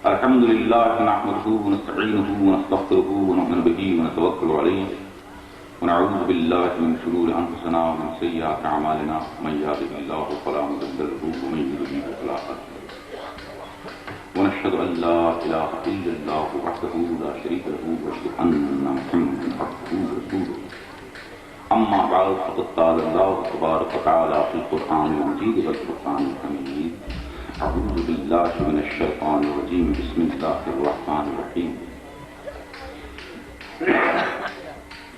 الحمد لله نحمده ونستعينه ونستغفره ونؤمن به ونتوكل عليه ونعوذ بالله من شرور انفسنا ومن سيئات اعمالنا من يهده الله فلا مضل له ومن يضلل فلا هادي له ونشهد ان لا اله الا الله وحده لا شريك له واشهد ان محمدا عبده ورسوله اما بعد فقد قال الله تبارك وتعالى في القران المجيد والفرقان الحميد اعوذ بالله من الشيطان الرجيم بسم الله الرحمن الرحيم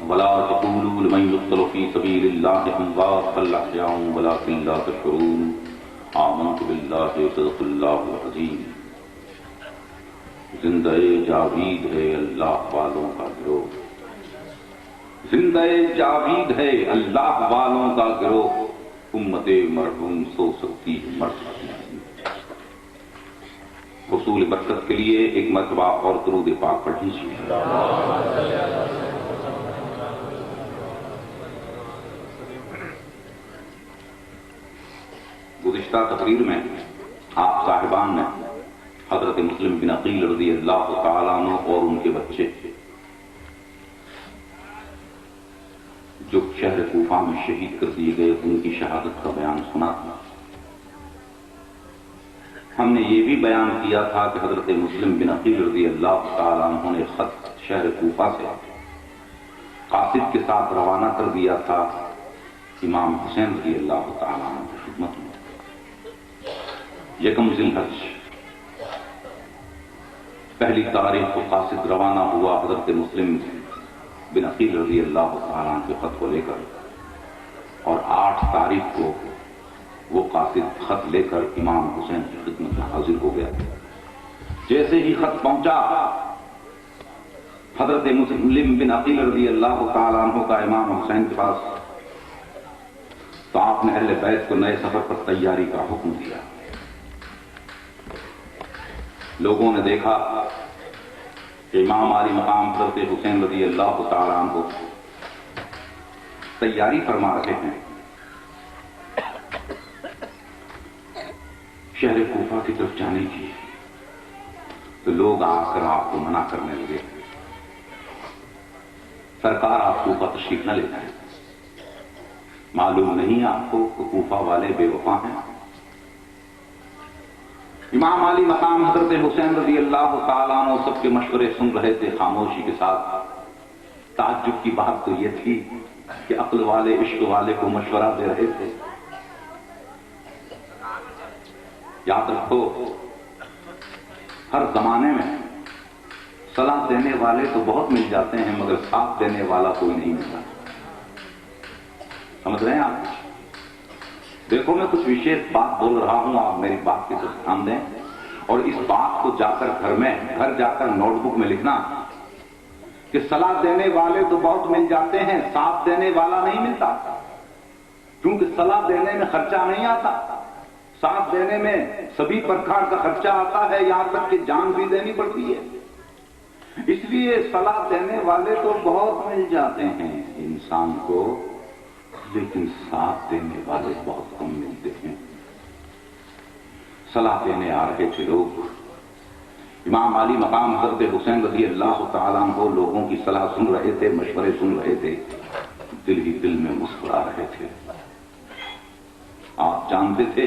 ولا تقولوا لمن يقتل في سبيل الله اموات بل احياء ولكن لا تشعرون آمنت بالله صدق الله العظيم زندہ جاوید ہے اللہ والوں کا گروہ، زندہ جاوید ہے اللہ والوں کا گروہ، امت مرحوم سو سکتی مر سکتی۔ حصول برکت کے لیے ایک مرتبہ اور درود پاک پڑھ لیجیے۔ گزشتہ تقریر میں آپ صاحبان نے حضرت مسلم بن عقیل رضی اللہ تعالیٰ عنہ اور ان کے بچے جو شہر کوفہ میں شہید کر دیے گئے ان کی شہادت کا بیان سنا تھا۔ ہم نے یہ بھی بیان کیا تھا کہ حضرت مسلم بن عقیل رضی اللہ تعالیٰ عنہ نے خط شہر کوفہ سے قاصد کے ساتھ روانہ کر دیا تھا امام حسین رضی اللہ تعالیٰ عنہ کی خدمت میں۔ یکم ذی الحج پہلی تاریخ کو قاصد روانہ ہوا حضرت مسلم بن عقیل رضی اللہ تعالیٰ عنہ کے خط کو لے کر، اور 8 تاریخ کو وہ قاصد خط لے کر امام حسین کی خدمت میں حاضر ہو گیا۔ جیسے ہی خط پہنچا حضرت مسلم بن عقیل رضی اللہ تعالیٰ عنہ کا امام حسین کے پاس، تو آپ نے اہل بیت کو نئے سفر پر تیاری کا حکم دیا۔ لوگوں نے دیکھا کہ امام عالی مقام حضرت حسین رضی اللہ تعالیٰ عنہ تیاری فرما رہے ہیں شہر کوفہ کی طرف جانے کی، تو لوگ آ کر آپ کو منع کرنے لگے، سرکار آپ کوفہ تشریف نہ لے جائیں، معلوم نہیں آپ کو کہ کوفہ والے بے وفا ہیں۔ امام علی مقام حضرت حسین رضی اللہ تعالیٰ عنہ سب کے مشورے سن رہے تھے خاموشی کے ساتھ۔ تعجب کی بات تو یہ تھی کہ عقل والے عشق والے کو مشورہ دے رہے تھے۔ یاد رکھو ہر زمانے میں صلاح دینے والے تو بہت مل جاتے ہیں مگر ساتھ دینے والا کوئی نہیں ملتا۔ سمجھ رہے ہیں آپ؟ دیکھو میں کچھ وشیش بات بول رہا ہوں، آپ میری بات کی طرف دھیان دیں، اور اس بات کو جا کر گھر جا کر نوٹ بک میں لکھنا کہ صلاح دینے والے تو بہت مل جاتے ہیں، ساتھ دینے والا نہیں ملتا، کیونکہ صلاح دینے میں خرچہ نہیں آتا، ساتھ دینے میں سبھی پرکار کا خرچہ آتا ہے، یہاں تک کہ جان بھی دینی پڑتی ہے۔ اس لیے صلاح دینے والے تو بہت مل جاتے ہیں انسان کو، لیکن ساتھ دینے والے بہت کم ملتے ہیں۔ صلاح دینے آ رہے تھے لوگ، امام علی مقام حضرت حسین رضی اللہ تعالیٰ عنہ لوگوں کی صلاح سن رہے تھے، مشورے سن رہے تھے، دل ہی دل میں مسکرا رہے تھے۔ آپ جانتے تھے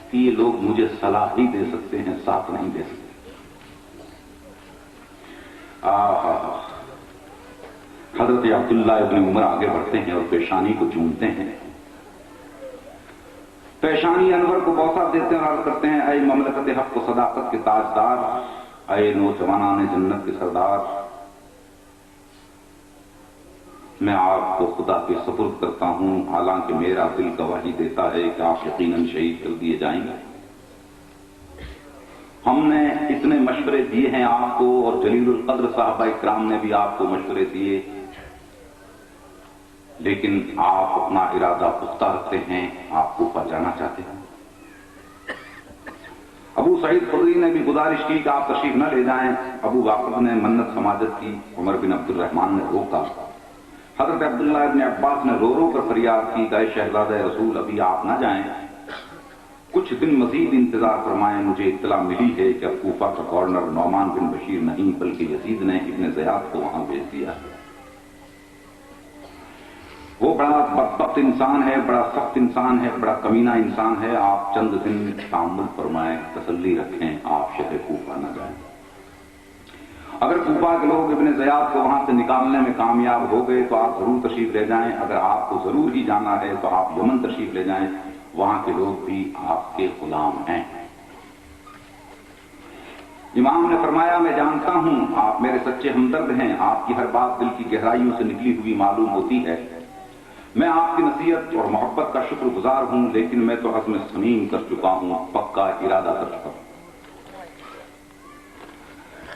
کہ یہ لوگ مجھے صلاح ہی دے سکتے ہیں، ساتھ نہیں دے سکتے۔ حضرت عبداللہ ابن عمر آگے بڑھتے ہیں اور پیشانی کو چومتے ہیں، پیشانی انور کو بوسہ دیتے ہیں اور عرض کرتے ہیں اے مملکت حق و صداقت کے تاجدار، اے نوجوانان جنت کے سردار، میں آپ کو خدا کے سپرد کرتا ہوں، حالانکہ میرا دل گواہی دیتا ہے کہ آپ یقیناً شہید کر دیے جائیں گے۔ ہم نے اتنے مشورے دیے ہیں آپ کو، اور جلیل القدر صحابہ کرام نے بھی آپ کو مشورے دیے، لیکن آپ اپنا ارادہ پختہ رکھتے ہیں، آپ کوفہ جانا چاہتے ہیں۔ ابو سعید خدری نے بھی گزارش کی کہ آپ تشریف نہ لے جائیں، ابو واقف نے منت سماجت کی، عمر بن عبد الرحمن نے روکا، حضرت عبداللہ ابن عباس نے رو رو کر فریاد کی کہ اے شہزادہ رسول ابھی آپ نہ جائیں، کچھ دن مزید انتظار فرمائیں، مجھے اطلاع ملی ہے کہ اب کوفہ کا گورنر نعمان بن بشیر نہیں بلکہ یزید نے ابن زیاد کو وہاں بھیج دیا ہے۔ وہ بڑا بدبخت انسان ہے، بڑا سخت انسان ہے، بڑا کمینہ انسان ہے، آپ چند دن تحمل فرمائیں، تسلی رکھیں، آپ شہر کوفہ نہ جائیں۔ اگر کوفہ کے لوگ ابن زیاد کو وہاں سے نکالنے میں کامیاب ہو گئے تو آپ ضرور تشریف لے جائیں، اگر آپ کو ضرور ہی جانا ہے تو آپ یمن تشریف لے جائیں، وہاں کے لوگ بھی آپ کے غلام ہیں۔ امام نے فرمایا میں جانتا ہوں آپ میرے سچے ہمدرد ہیں، آپ کی ہر بات دل کی گہرائیوں سے نکلی ہوئی معلوم ہوتی ہے، میں آپ کی نصیحت اور محبت کا شکر گزار ہوں، لیکن میں تو عزم صمیم کر چکا ہوں، پکا ارادہ کر چکا ہوں۔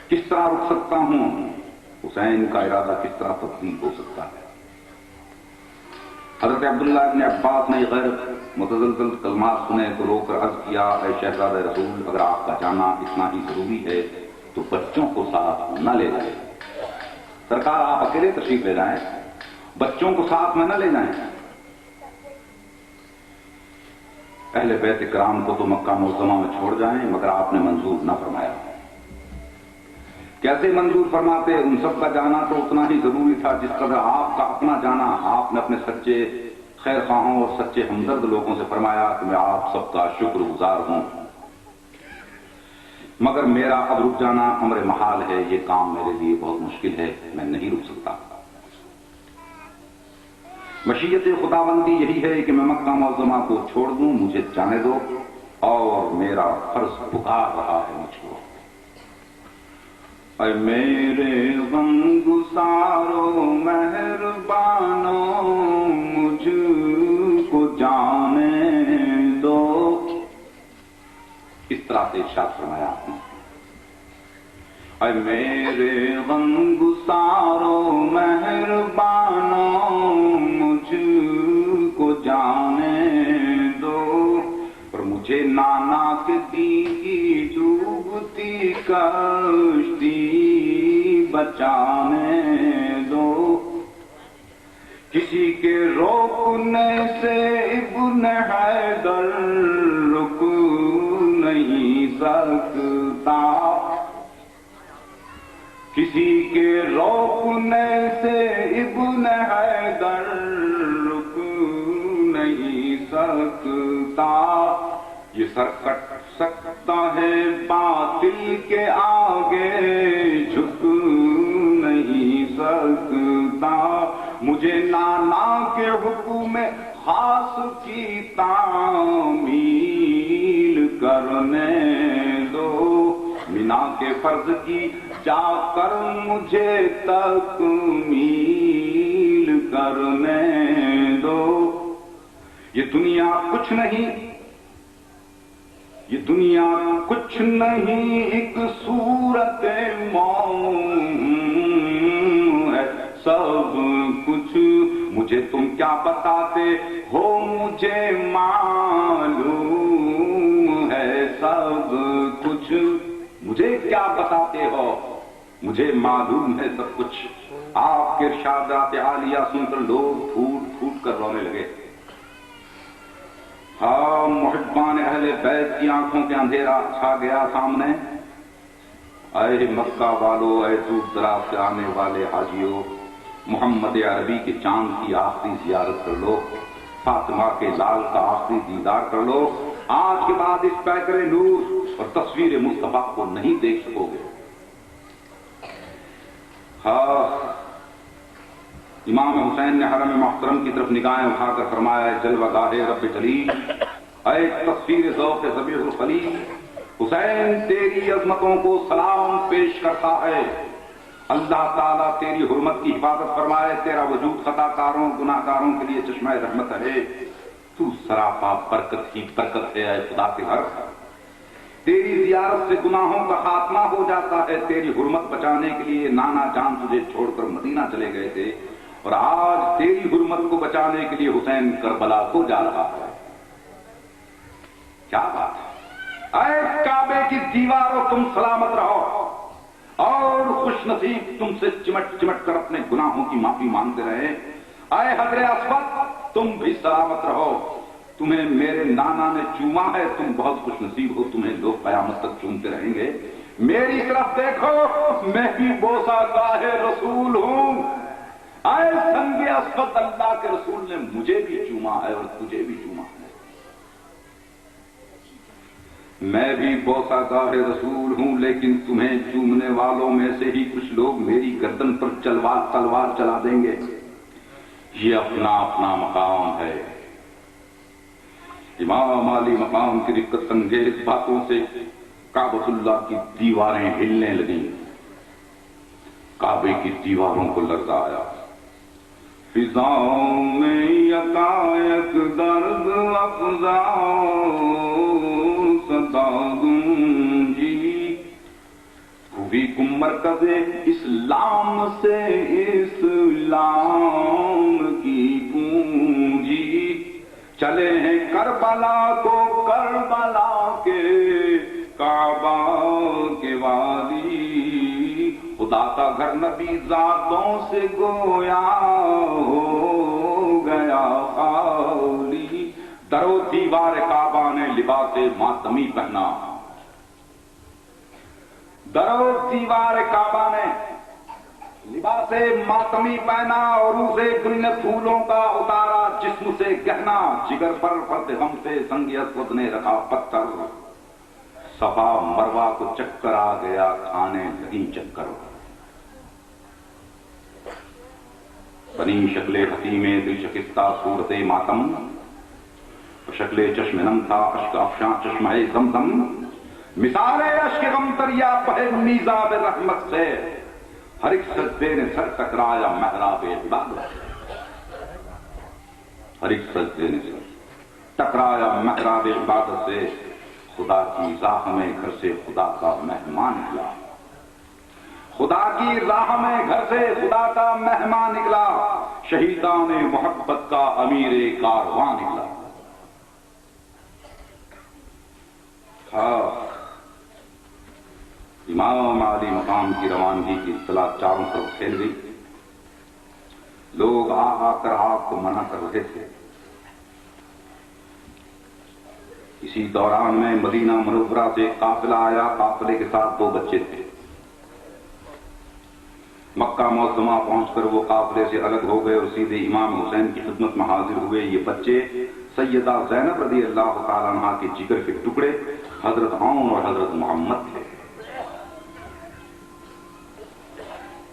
کس طرح رک سکتا ہوں؟ حسین کا ارادہ کس طرح تبدیل ہو سکتا ہے؟ حضرت عبداللہ ابن عباس نے غیر متزلزل کلمات سنے تو رو کر عرض کیا، اے شہزادہ رسول، اگر آپ کا جانا اتنا ہی ضروری ہے تو بچوں کو ساتھ نہ لے جائیں۔ سرکار آپ اکیلے تشریف لے جائیں، بچوں کو ساتھ میں نہ لے جائیں۔ اہل بیت کرام کو تو مکہ معظمہ میں چھوڑ جائیں، مگر آپ نے منظور نہ فرمایا۔ کیسے منظور فرماتے؟ ان سب کا جانا تو اتنا ہی ضروری تھا جس قدر آپ کا اپنا جانا۔ آپ نے اپنے سچے خیر خواہوں اور سچے ہمدرد لوگوں سے فرمایا کہ میں آپ سب کا شکر گزار ہوں، مگر میرا اب رک جانا امر محال ہے، یہ کام میرے لیے بہت مشکل ہے، میں نہیں رک سکتا۔ مشیت خداوندی یہی ہے کہ میں مکہ معظمہ کو چھوڑ دوں، مجھے جانے دو، اور میرا فرض پکار رہا ہے مجھ کو۔ اے میرے غم گسارو مہربانو، مجھ کو جانے دو، اس طرح سے ارشاد فرمایا آپ نے۔ اے میرے غم گسارو مہربانو، مجھ کو جانے دو، پر مجھے نانا کے دی ڈوبتی کشتی بچانے دو، کسی کے روکنے سے ابن حیدر رک نہیں سکتا، کسی کے روکنے سے ابن حیدر رک نہیں سکتا، یہ سر کٹ سکتا ہے باطل کے آگے جھک نہیں سکتا، مجھے نانا کے حکم خاص کی تعمیل کرنے دو، مینا کے فرض کی جا کر مجھے تکمیل کرنے دو، یہ دنیا کچھ نہیں، یہ دنیا کچھ نہیں، ایک صورت موم ہے سب کچھ، مجھے تم کیا بتاتے ہو مجھے معلوم ہے سب کچھ، مجھے کیا بتاتے ہو مجھے معلوم ہے سب کچھ۔ آپ کے ارشادات عالیہ سن کر لوگ پھوٹ پھوٹ کر رونے لگے۔ ہاں، محبان اہل بیت کی آنکھوں کے اندھیرا چھا گیا سامنے۔ اے مکہ والو، اے دور دراز سے آنے والے حاجیوں، محمد عربی کے چاند کی آخری زیارت کر لو، فاطمہ کے لال کا آخری دیدار کر لو، آج کے بعد اس پیکر نور اور تصویر مصطفیٰ کو نہیں دیکھ سکو گے۔ ہاں، امام حسین نے حرم محترم کی طرف نگاہیں اٹھا کر فرمایا، جلوہ گاہ رب جلیل، اے تصویر ذوق ذبیح الخلیل، حسین تیری عظمتوں کو سلام پیش کرتا ہے، اللہ تعالیٰ تیری حرمت کی حفاظت فرمائے، تیرا وجود خطا کاروں گناہ گاروں کے لیے چشمہ رحمت ہے، تو سراپا برکت کی برکت ہے، اے خدا کے گھر، تیری زیارت سے گناہوں کا خاتمہ ہو جاتا ہے، تیری حرمت بچانے کے لیے نانا جان تجھے چھوڑ کر مدینہ چلے گئے تھے، اور آج تیری حرمت کو بچانے کے لیے حسین کربلا کو جا رہا ہے۔ کیا بات ہے، اے کعبے کی دیواروں تم سلامت رہو، اور خوش نصیب تم سے چمٹ چمٹ کر اپنے گناہوں کی معافی مانگتے رہے، اے حجر اسود تم بھی سلامت رہو، تمہیں میرے نانا نے چوما ہے، تم بہت خوش نصیب ہو، تمہیں لوگ قیامت تک چومتے رہیں گے۔ میری طرف دیکھو، میں بھی بوسہ گاہ رسول ہوں۔ اے سنگ اسود، اللہ کے رسول نے مجھے بھی چوما ہے اور تجھے بھی چوما ہے۔ میں بھی بوسہ گاہ رسول ہوں، لیکن تمہیں چومنے والوں میں سے ہی کچھ لوگ میری گردن پر تلوار چلا دیں گے۔ یہ اپنا اپنا مقام ہے۔ امام علی مقام کی دقت انگیز باتوں سے کعبۃ اللہ کی دیواریں ہلنے لگیں، کعبے کی دیواروں کو لرزا آیا۔ فضاؤں میں یکایک درد افزا صدا گونجی، ہوئی مرکز اسلام سے اسلام کی گونجی، چلے ہیں کربلا کو کربلا کے کعبہ کے والی، خدا کا گھر نبی ذاتوں سے گویا ہو گیا خالی۔ در و دیوار کعبہ نے لباس ماتمی پہنا، در و دیوار کعبہ نے لباس ماتمی پہنا، اور اسے گلن پھولوں کا اتارا جسم سے گہنا، جگر پر فرد غم سے سنگ اسود نے رکھا پتھر، صفا مروہ کو چکر آ گیا، کھانے لگی چکر۔ بنی شکل حتیم دل شکستہ صورت ماتم، شکل چشم نم تھا اشک افشاں چشمہ زمزم، مثال اشک غم دریا بہے میزاب رحمت سے، ہر ایک سجدے نے سر ٹکرایا محراب عبادت، ہر ایک سجدے نے سر ٹکرایا محراب عبادت سے، خدا کی راہ میں گھر سے خدا کا مہمان نکلا، خدا کی راہ میں گھر سے خدا کا مہمان نکلا، شہیدان محبت کا امیر کارواں نکلا۔ امام علی مقام کی روانگی کی اطلاع چاروں طرف پھیل گئی، لوگ آ کر آپ کو منع کر رہے تھے۔ اسی دوران میں مدینہ منورہ سے قافلہ آیا، قافلے کے ساتھ 2 بچے تھے۔ مکہ معظمہ پہنچ کر وہ قافلے سے الگ ہو گئے اور سیدھے امام حسین کی خدمت میں حاضر ہوئے۔ یہ بچے سیدہ زینب رضی اللہ تعالیٰ عنہ کے جگر کے ٹکڑے حضرت عون اور حضرت محمد تھے۔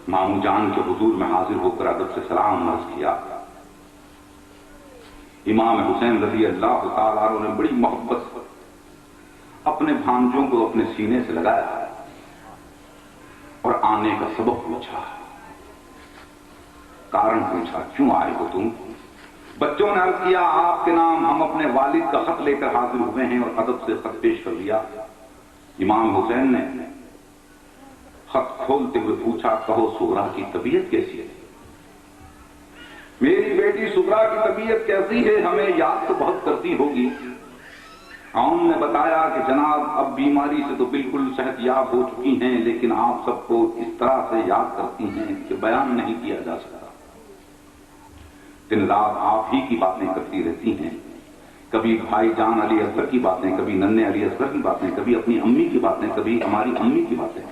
مامو جان کے حضور میں حاضر ہو کر ادب سے سلام عرض کیا۔ امام حسین رضی اللہ تعالیٰ عنہ نے بڑی محبت سے اپنے بھانجوں کو اپنے سینے سے لگایا اور آنے کا سبب پوچھا، کارن پوچھا، کیوں آئے ہو تم؟ بچوں نے عرض کیا، آپ کے نام ہم اپنے والد کا خط لے کر حاضر ہوئے ہیں، اور ادب سے خط پیش کر دیا۔ امام حسین نے خط کھولتے ہوئے پوچھا، کہو سغرا کی طبیعت کیسی ہے؟ میری بیٹی سغرا کی طبیعت کیسی ہے؟ ہمیں یاد تو بہت کرتی ہوگی۔ عون نے بتایا کہ جناب اب بیماری سے تو بالکل صحت یاب ہو چکی ہیں، لیکن آپ سب کو اس طرح سے یاد کرتی ہیں کہ بیان نہیں کیا جا سکتا۔ دن رات آپ ہی کی باتیں کرتی رہتی ہیں، کبھی بھائی جان علی اصغر کی باتیں، کبھی ننھے علی اصغر کی باتیں، کبھی اپنی امی کی باتیں، کبھی ہماری امی کی باتیں،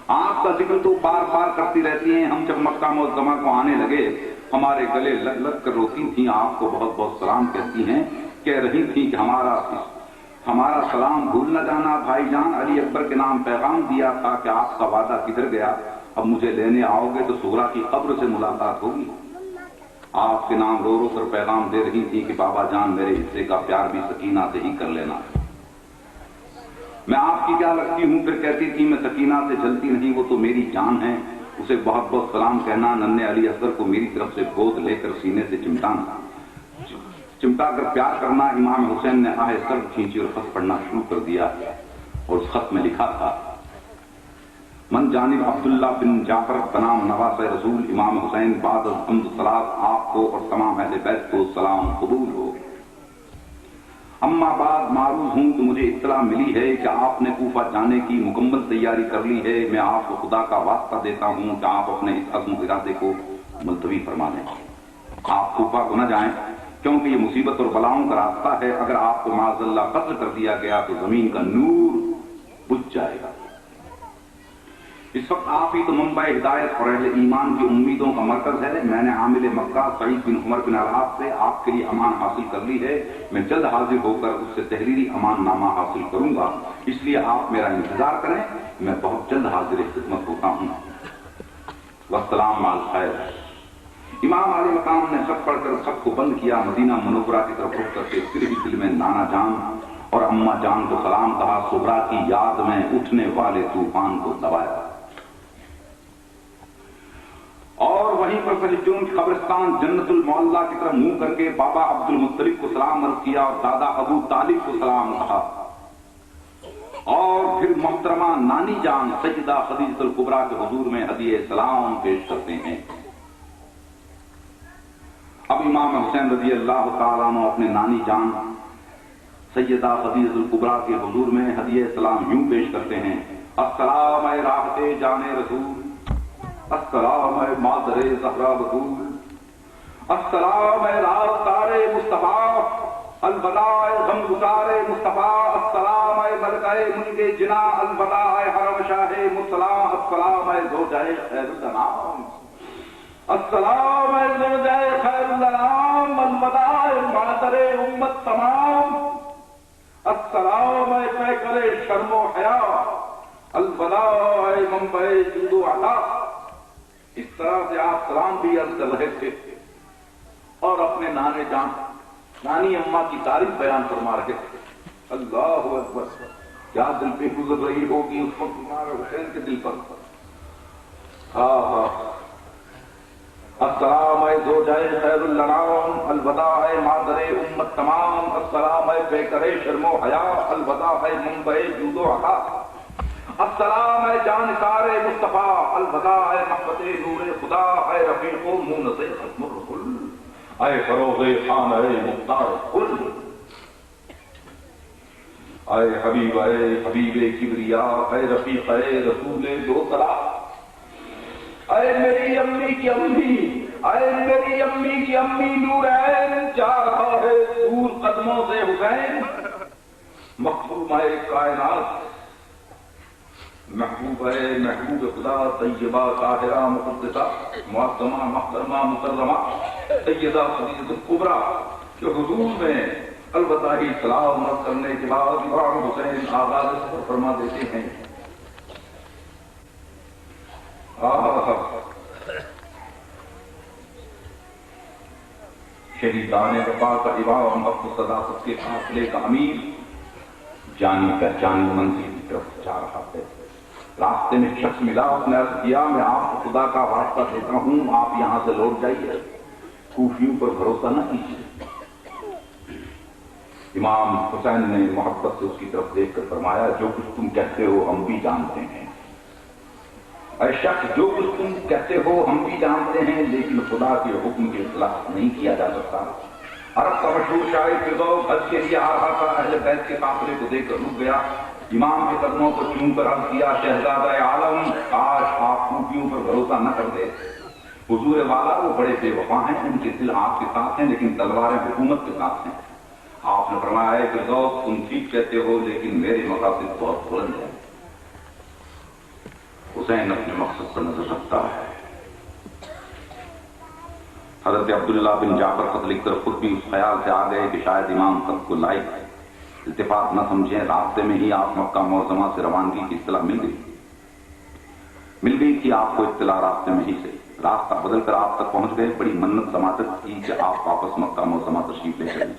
آپ کا ذکر تو بار بار کرتی رہتی ہیں۔ ہم جب مکہ معظمہ کو آنے لگے، ہمارے گلے لگ لگ کر روتی تھیں، آپ کو بہت بہت سلام کہتی ہیں، کہہ رہی تھیں کہ ہمارا سلام بھول نہ جانا، بھائی جان علی اکبر کے نام پیغام دیا تھا کہ آپ کا وعدہ کدھر گیا؟ اب مجھے لینے آؤ گے تو سغرا کی قبر سے ملاقات ہوگی۔ آپ کے نام رو رو کر پیغام دے رہی تھی کہ بابا جان میرے حصے کا پیار بھی سکینہ سے ہی کر لینا۔ میں آپ کی کیا لگتی ہوں؟ پھر کہتی تھی میں سکینہ سے جلتی نہیں، وہ تو میری جان ہے، اسے بہت بہت سلام کہنا، ننھے علی اصغر کو میری طرف سے گود لے کر سینے سے چمٹا کر پیار کرنا۔ امام حسین نے آہ سر کھینچی اور خط پڑھنا شروع کر دیا، اور اس خط میں لکھا تھا، من جانب عبداللہ بن جعفر بنام نواز رسول امام حسین بعد حمد صلات آپ کو اور تمام اہل بیت کو سلام قبول ہو۔ اما بعد معروض ہوں کہ مجھے اطلاع ملی ہے کہ آپ نے کوفہ جانے کی مکمل تیاری کر لی ہے۔ میں آپ کو خدا کا واسطہ دیتا ہوں کہ آپ اپنے اس عزم ارادے کو ملتوی فرما لیں، آپ کوفہ کو نہ جائیں، کیونکہ یہ مصیبت اور بلاؤں کا راستہ ہے. اگر آپ کو معاذ اللہ قتل کر دیا گیا تو زمین کا نور بجھ جائے گا. اس وقت آپ ہی تو منبع ہدایت اور اہل ایمان کی امیدوں کا مرکز ہے. میں نے عامل مکہ سعید بن عمر بن العاص سے آپ کے لیے امان حاصل کر لی ہے. میں جلد حاضر ہو کر اس سے تحریری امان نامہ حاصل کروں گا، اس لیے آپ میرا انتظار کریں. میں بہت جلد حاضر خدمت ہوتا ہوں. والسلام علی الخیر. امام علی مقام نے خط پڑھ کر خط کو بند کیا. مدینہ منورہ کی طرف رخ کرتے پھر بھی دل میں نانا جان اور اماں جان کو سلام کہا. صبرا کی یاد میں اٹھنے والے طوفان کو دبایا اور وہیں پر سہجون کی قبرستان جنت المعلا کی طرف منہ کر کے بابا عبد المطلب کو سلام عرض کیا اور دادا ابو طالب کو سلام کہا. اور پھر محترمہ نانی جان سیدہ خدیجہ الکبریٰ کے حضور میں ہدیہ سلام پیش کرتے ہیں. اب امام حسین رضی اللہ تعالیٰ عنہ اپنے نانی جان سیدہ خدیجہ الکبریٰ کے حضور میں ہدیہ سلام یوں پیش کرتے ہیں. السلام اے راحت جان رسول، السلام اے مادر زہرا بطول، السلام اے رازدار مصطفیٰ، الوداع اے غمگسار مصطفیٰ، السلام اے ملکہ ملک جنا، الوداع اے حرم شاہ مصطفیٰ، السلام اے زوجہ خیر الانام، السلام اے زوجہ خیر الانام، الوداع اے مادر امت تمام، السلام اے پیکر شرم و حیا، الوداع اے منبع جود و عطا. اس طرح سے آپ سلام بھی عرض کر رہے تھے اور اپنے نانے جان نانی اماں کی تعریف بیان فرما رہے تھے. اللہ اکبر، کیا دل پہ گزر رہی ہوگی اس وقت ہمارے حسین کے دل پر. السلام اے زوجہ خیر الانام، الوداع اے مادر امت تمام، السلام اے پیکر شرم و حیا، الوداع اے منبع جود و عطا، السلام اے جانثار مصطفیٰ، الوداع اے محبت نور خدا، اے رفیق و مونس ختم الرسل، اے فروغ خان اے مختار کل، اے حبیب کبریا، اے رفیق اے رسول دو طرح، اے میری امی کی امی، اے میری امی کی امی نورین، جا رہا ہے دور قدموں سے حسین، مخدوم اے کائنات، محبوب ہے محبوب خدا، طیبہ طاہرہ مقدسہ معظمہ محترمہ مکرمہ سیدہ خدیجہ الکبریٰ کے حضور میں الوداعی سلام عرض کرنے کے بعد امام حسین آغاز سفر فرما دیتے ہیں. شہیدان وفا کا امام، اب صداقت کے قافلے کا امیر، جانی پہچانی منزل کی طرف جا رہا ہے. راستے میں شخص ملا، اس نے عرض کیا میں آپ کو خدا کا واسطہ دیتا ہوں، آپ یہاں سے لوٹ جائیے، کوفیوں پر بھروسہ نہ کیجیے. امام حسین نے محبت سے اس کی طرف دیکھ کر فرمایا جو کچھ تم کہتے ہو ہم بھی جانتے ہیں. اے شخص جو کچھ تم کہتے ہو ہم بھی جانتے ہیں، لیکن خدا کے حکم کے خلاف نہیں کیا جا سکتا. عرب کا مشہور شاعر فردوس حج کے لیے آ رہا تھا، اہل بیت کے قافلے کو دیکھ کر رک گیا. امام کے قدموں کو چوم کر عرض کیا شہزادہ عالم، کاش آپ کوفیوں پر بھروسہ نہ کرتے. حضور والا وہ بڑے بے وفا ہیں، ان کے دل آپ کے ساتھ ہیں لیکن تلواریں حکومت کے ساتھ ہیں. آپ نے فرمایا ہے فردوس تم ٹھیک کہتے ہو لیکن میرے مقاصد بہت بلند ہیں. حسین اپنے مقصد پر نظر رکھتا ہے. حضرت عبداللہ بن جعفر خط لکھ کر خود بھی اس خیال سے آ گئے کہ شاید امام خط کو لائق التفات نہ سمجھیں. راستے میں ہی آپ مکہ معظمہ سے روانگی کی اطلاع مل گئی تھی. آپ کو اطلاع راستے میں ہی سے راستہ بدل کر آپ تک پہنچ گئے. بڑی منت سماجت کی کہ آپ واپس مکہ معظمہ تشریف لے چلیں.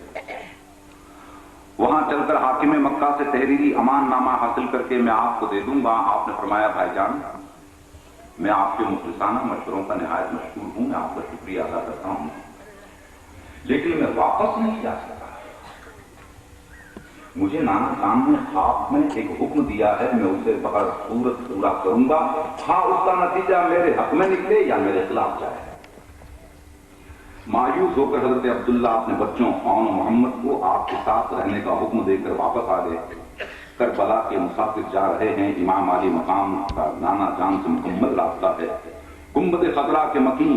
وہاں چل کر حاکم مکہ سے تحریری امان نامہ حاصل کر کے میں آپ کو دے دوں گا. آپ نے فرمایا بھائی جان میں آپ کے مخلصانہ مشوروں کا نہایت مشکور ہوں، میں آپ کا شکریہ ادا کرتا ہوں، لیکن میں واپس نہیں جا سکتا. مجھے نانا جان نے خواب میں ایک حکم دیا ہے، میں اسے بغیر صورت پورا کروں گا، ہاں اس کا نتیجہ میرے حق میں نکلے یا میرے خلاف جائے. مایوس ہو کر حضرت عبداللہ اپنے بچوں عون و محمد کو آپ کے ساتھ رہنے کا حکم دے کر واپس آ گئے. کربلا کے مسافر جا رہے ہیں. امام علی مقام کا نانا جان سے مکمل راستہ ہے. گنبد خضرا کے مکین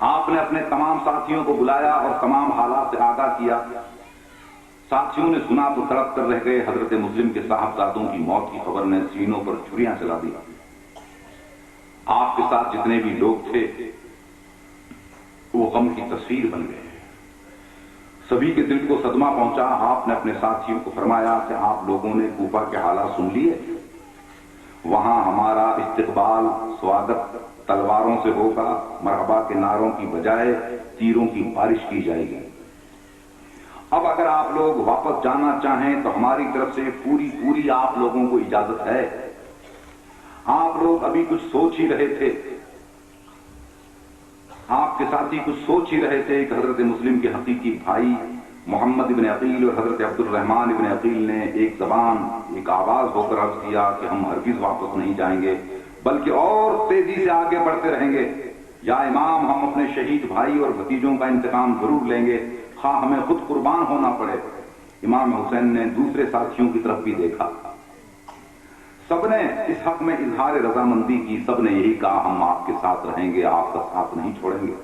آپ نے اپنے تمام ساتھیوں کو بلایا اور تمام حالات سے آگاہ کیا۔ ساتھیوں نے سنا تو تڑپ کر رہ گئے۔ حضرت مسلم کے صاحبزادوں کی موت کی خبر نے سینوں پر چھریاں چلا دی۔ آپ کے ساتھ جتنے بھی لوگ تھے وہ غم کی تصویر بن گئے۔ سبھی کے دل کو صدمہ پہنچا۔ آپ نے اپنے ساتھیوں کو فرمایا کہ آپ لوگوں نے کوفہ کے حالات سن لیے، وہاں ہمارا استقبال سواگت تلواروں سے ہوگا، مرحبا کے نعروں کی بجائے تیروں کی بارش کی جائے گی۔ اب اگر آپ لوگ واپس جانا چاہیں تو ہماری طرف سے پوری آپ لوگوں کو اجازت ہے۔ آپ لوگ ابھی کچھ سوچ ہی رہے تھے، آپ کے ساتھی کچھ سوچ ہی رہے تھے کہ حضرت مسلم کے حقیقی بھائی محمد ابن عقیل اور حضرت عبد الرحمن ابن عقیل نے ایک زبان ایک آواز ہو کر عرض کیا کہ ہم ہرگز واپس نہیں جائیں گے بلکہ اور تیزی سے آگے بڑھتے رہیں گے۔ یا امام، ہم اپنے شہید بھائی اور بھتیجوں کا انتقام ضرور لیں گے، خواہ ہمیں خود قربان ہونا پڑے۔ امام حسین نے دوسرے ساتھیوں کی طرف بھی دیکھا، سب نے اس حق میں اظہار رضامندی کی، سب نے یہی کہا ہم آپ کے ساتھ رہیں گے، آپ کا ساتھ نہیں چھوڑیں گے۔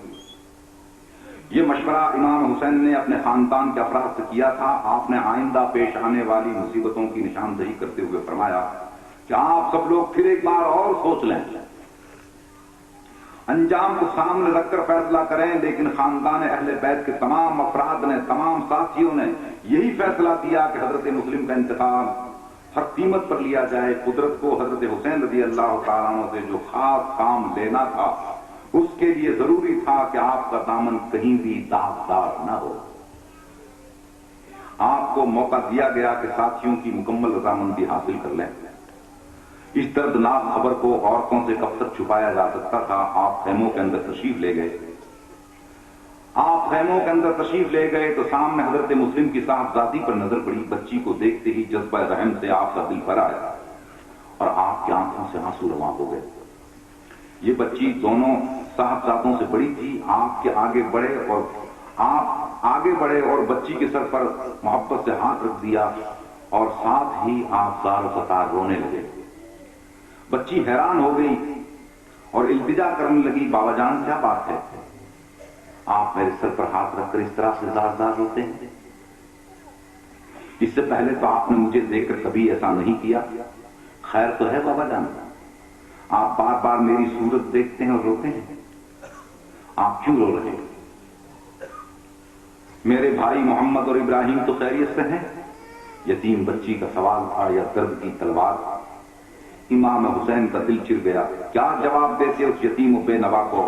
یہ مشورہ امام حسین نے اپنے خاندان کے افراد سے کیا تھا۔ آپ نے آئندہ پیش آنے والی مصیبتوں کی نشاندہی کرتے ہوئے فرمایا کہ آپ سب لوگ پھر ایک بار اور سوچ لیں، انجام کو سامنے رکھ کر فیصلہ کریں، لیکن خاندان اہل بیت کے تمام افراد نے، تمام ساتھیوں نے یہی فیصلہ کیا کہ حضرت مسلم کا انتقام ہر قیمت پر لیا جائے۔ قدرت کو حضرت حسین رضی اللہ تعالیٰ عنہ سے جو خاص کام لینا تھا اس کے لیے ضروری تھا کہ آپ کا دامن کہیں بھی داغدار نہ ہو۔ آپ کو موقع دیا گیا کہ ساتھیوں کی مکمل رضامندی حاصل کر لیں۔ اس دردناک خبر کو عورتوں سے کب تک چھپایا جا سکتا تھا؟ آپ خیموں کے اندر تشریف لے گئے۔ آپ خیموں کے اندر تشریف لے گئے تو سامنے حضرت مسلم کی صاحبزادی پر نظر پڑی۔ بچی کو دیکھتے ہی جذبہ رحم سے آپ کا دل بھر آیا اور آپ کی آنکھوں سے آنسو رواں ہو گئے۔ یہ بچی دونوں صاحبزادوں سے بڑی تھی۔ آپ کے آگے بڑھے اور آپ آگے بڑھے اور بچی کے سر پر محبت سے ہاتھ رکھ دیا اور ساتھ ہی آپ زار و فتار رونے لگے۔ بچی حیران ہو گئی اور التجا کرنے لگی، بابا جان کیا بات ہے؟ آپ میرے سر پر ہاتھ رکھ کر اس طرح سے زار زار روتے ہیں؟ اس سے پہلے تو آپ نے مجھے دیکھ کر کبھی ایسا نہیں کیا۔ خیر تو ہے بابا جان؟ آپ بار بار میری صورت دیکھتے ہیں اور روتے ہیں، آپ کیوں رو رہے ہیں؟ میرے بھائی محمد اور ابراہیم تو خیریت سے ہیں؟ یتیم بچی کا سوال تھا یا درد کی تلوار؟ امام حسین کا دل چر گیا۔ کیا جواب دیتے اس یتیم و بے نوا کو؟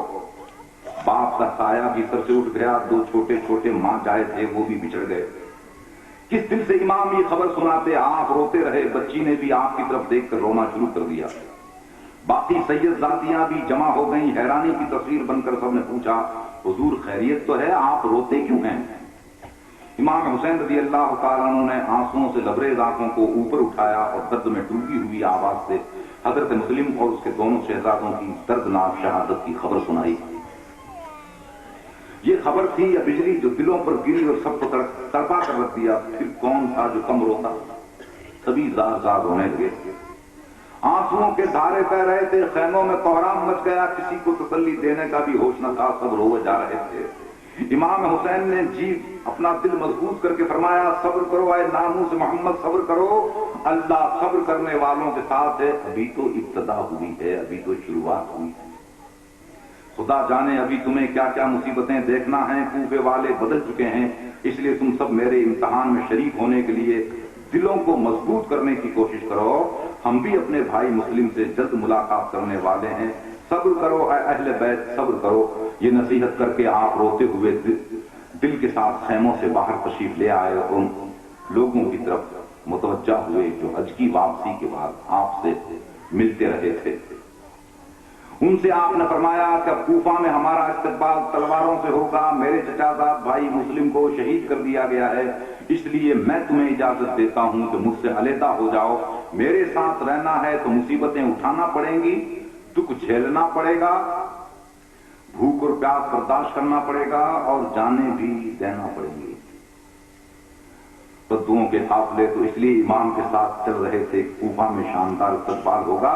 باپ کا سایہ بھی سر سے اٹھ گیا، دو چھوٹے چھوٹے ماں جائے تھے وہ بھی بچھڑ گئے۔ کس دل سے امام یہ خبر سناتے؟ آپ روتے رہے۔ بچی نے بھی آپ کی طرف دیکھ کر رونا شروع کر دیا۔ باقی سید ذاتیاں بھی جمع ہو گئیں۔ حیرانی کی تصویر بن کر سب نے پوچھا حضور خیریت تو ہے، آپ روتے کیوں ہیں؟ امام حسین رضی اللہ تعالیٰ عنہ نے آنسوؤں سے لبریز آنکھوں کو اوپر اٹھایا اور درد میں ڈوبی ہوئی آواز سے حضرت مسلم اور اس کے دونوں شہزادوں کی دردناک شہادت کی خبر سنائی۔ یہ خبر تھی یا بجلی جو دلوں پر گری اور سب کو تڑپا کر رکھ دیا؟ پھر کون تھا جو کم روتا؟ سبھی زار زار رونے لگے، آنسوؤں کے دھارے بہ رہے تھے۔ خیموں میں کوہرام مچ گیا، کسی کو تسلی دینے کا بھی ہوش نہ تھا، سب روئے جا رہے تھے۔ امام حسین نے جی اپنا دل مضبوط کر کے فرمایا صبر کرو اے ناموس محمد، صبر کرو، اللہ صبر کرنے والوں کے ساتھ ہے۔ ابھی تو ابتدا ہوئی ہے، ابھی تو شروعات ہوئی ہے، خدا جانے ابھی تمہیں کیا کیا مصیبتیں دیکھنا ہیں۔ کوفے والے بدل چکے ہیں، اس لیے تم سب میرے امتحان میں شریک ہونے کے لیے دلوں کو مضبوط کرنے کی کوشش کرو۔ ہم بھی اپنے بھائی مسلم سے جلد ملاقات کرنے والے ہیں، صبر کرو اے اہل بیت، صبر کرو۔ یہ نصیحت کر کے آپ روتے ہوئے دل کے ساتھ خیموں سے باہر تشریف لے آئے اور ان لوگوں کی طرف متوجہ ہوئے جو حج کی واپسی کے بعد آپ سے ملتے رہے تھے۔ ان سے آپ نے فرمایا کہ کوفہ میں ہمارا استقبال تلواروں سے ہوگا، میرے چچا زاد بھائی مسلم کو شہید کر دیا گیا ہے، اس لیے میں تمہیں اجازت دیتا ہوں کہ مجھ سے علیحدہ ہو جاؤ۔ میرے ساتھ رہنا ہے تو مصیبتیں اٹھانا پڑیں گی، دکھ جھیلنا پڑے گا، بھوک اور پیاس برداشت کرنا پڑے گا اور جانیں بھی دینا پڑیں گی۔ بدوؤں کے قافلے تو اس لیے امام کے ساتھ چل رہے تھے، کوفہ میں شاندار استقبال ہوگا،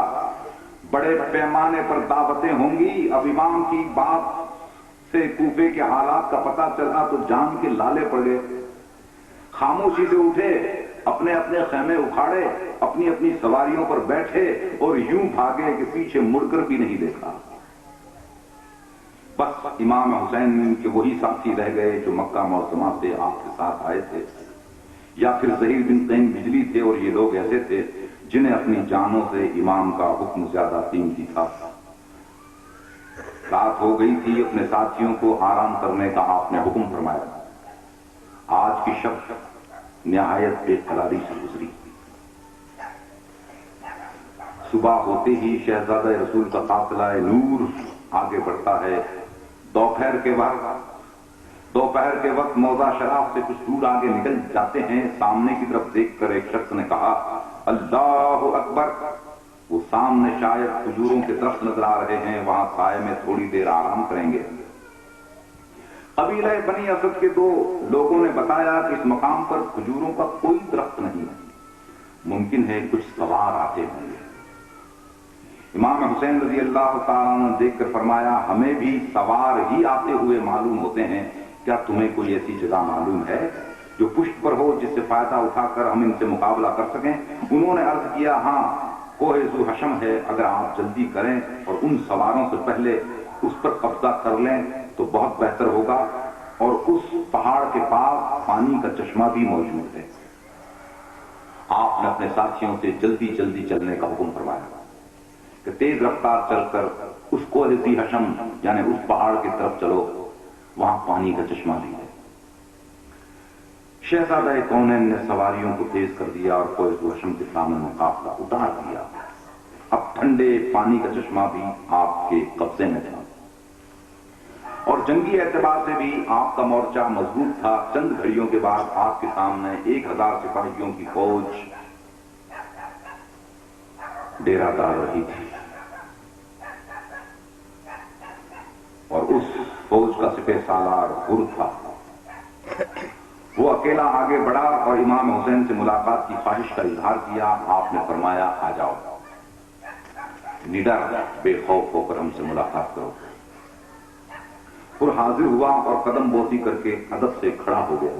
بڑے پیمانے پر دعوتیں ہوں گی۔ اب امام کی بات سے کوفے کے حالات کا پتہ چلا تو جان کے لالے پڑ گئے. خاموشی سے اٹھے, اپنے اپنے خیمے اکھاڑے, اپنی اپنی سواریوں پر بیٹھے اور یوں بھاگے کہ پیچھے مڑ کر بھی نہیں دیکھا. بس امام حسین کے وہی ساتھی رہ گئے جو مکہ معظمہ سے آپ کے ساتھ آئے تھے, یا پھر زہیر بن تیم بجلی تھے, اور یہ لوگ ایسے تھے جنہیں اپنی جانوں سے امام کا حکم زیادہ قیمتی تھا. رات ہو گئی تھی, اپنے ساتھیوں کو آرام کرنے کا آپ نے حکم فرمایا. آج کی شب نہایت بے قراری سے گزری. صبح ہوتے ہی شہزادہ رسول کا قافلہ نور آگے بڑھتا ہے. دوپہر کے وقت موضع شراب سے کچھ دور آگے نکل جاتے ہیں. سامنے کی طرف دیکھ کر ایک شخص نے کہا اللہ اکبر. وہ سامنے شاید کھجوروں کے درخت نظر آ رہے ہیں, وہاں سائے میں تھوڑی دیر آرام کریں گے. قبیلہ بنی اسد کے 2 لوگوں نے بتایا کہ اس مقام پر کھجوروں کا کوئی درخت نہیں ہے, ممکن ہے کچھ سوار آتے ہوں گے. امام حسین رضی اللہ تعالیٰ نے دیکھ کر فرمایا ہمیں بھی سوار ہی آتے ہوئے معلوم ہوتے ہیں, کیا تمہیں کوئی ایسی جگہ معلوم ہے جو پشت پر ہو جس سے فائدہ اٹھا کر ہم ان سے مقابلہ کر سکیں؟ انہوں نے عرض کیا ہاں, کوہ ذو حشم ہے, اگر آپ جلدی کریں اور ان سواروں سے پہلے اس پر قبضہ کر لیں تو بہت بہتر ہوگا. اور اس پہاڑ کے پاس پانی کا چشمہ بھی موجود ہے. آپ نے اپنے ساتھیوں سے جلدی جلدی چلنے کا حکم فرمایا کہ تیز رفتار چل کر اس کوہ ذی حشم یعنی اس پہاڑ کی طرف چلو, وہاں پانی کا چشمہ بھی ہے. شہزادہ کونین نے سواریوں کو تیز کر دیا اور کوہ ذی حشم کے سامنے قافلہ اتار دیا. اب ٹھنڈے پانی کا چشمہ بھی آپ کے قبضے میں تھا, اور جنگی اعتبار سے بھی آپ کا مورچہ مضبوط تھا. چند گھڑیوں کے بعد آپ کے سامنے 1000 سپاہیوں کی فوج ڈیرہ ڈال رہی تھی, اور اس فوج کا سپہ سالار غر تھا. وہ اکیلا آگے بڑھا اور امام حسین سے ملاقات کی خواہش کا اظہار کیا. آپ نے فرمایا آ جاؤ, نڈر بے خوف ہو کر ہم سے ملاقات کرو. اور حاضر ہوا اور قدم بوسی کر کے ادب سے کھڑا ہو گیا.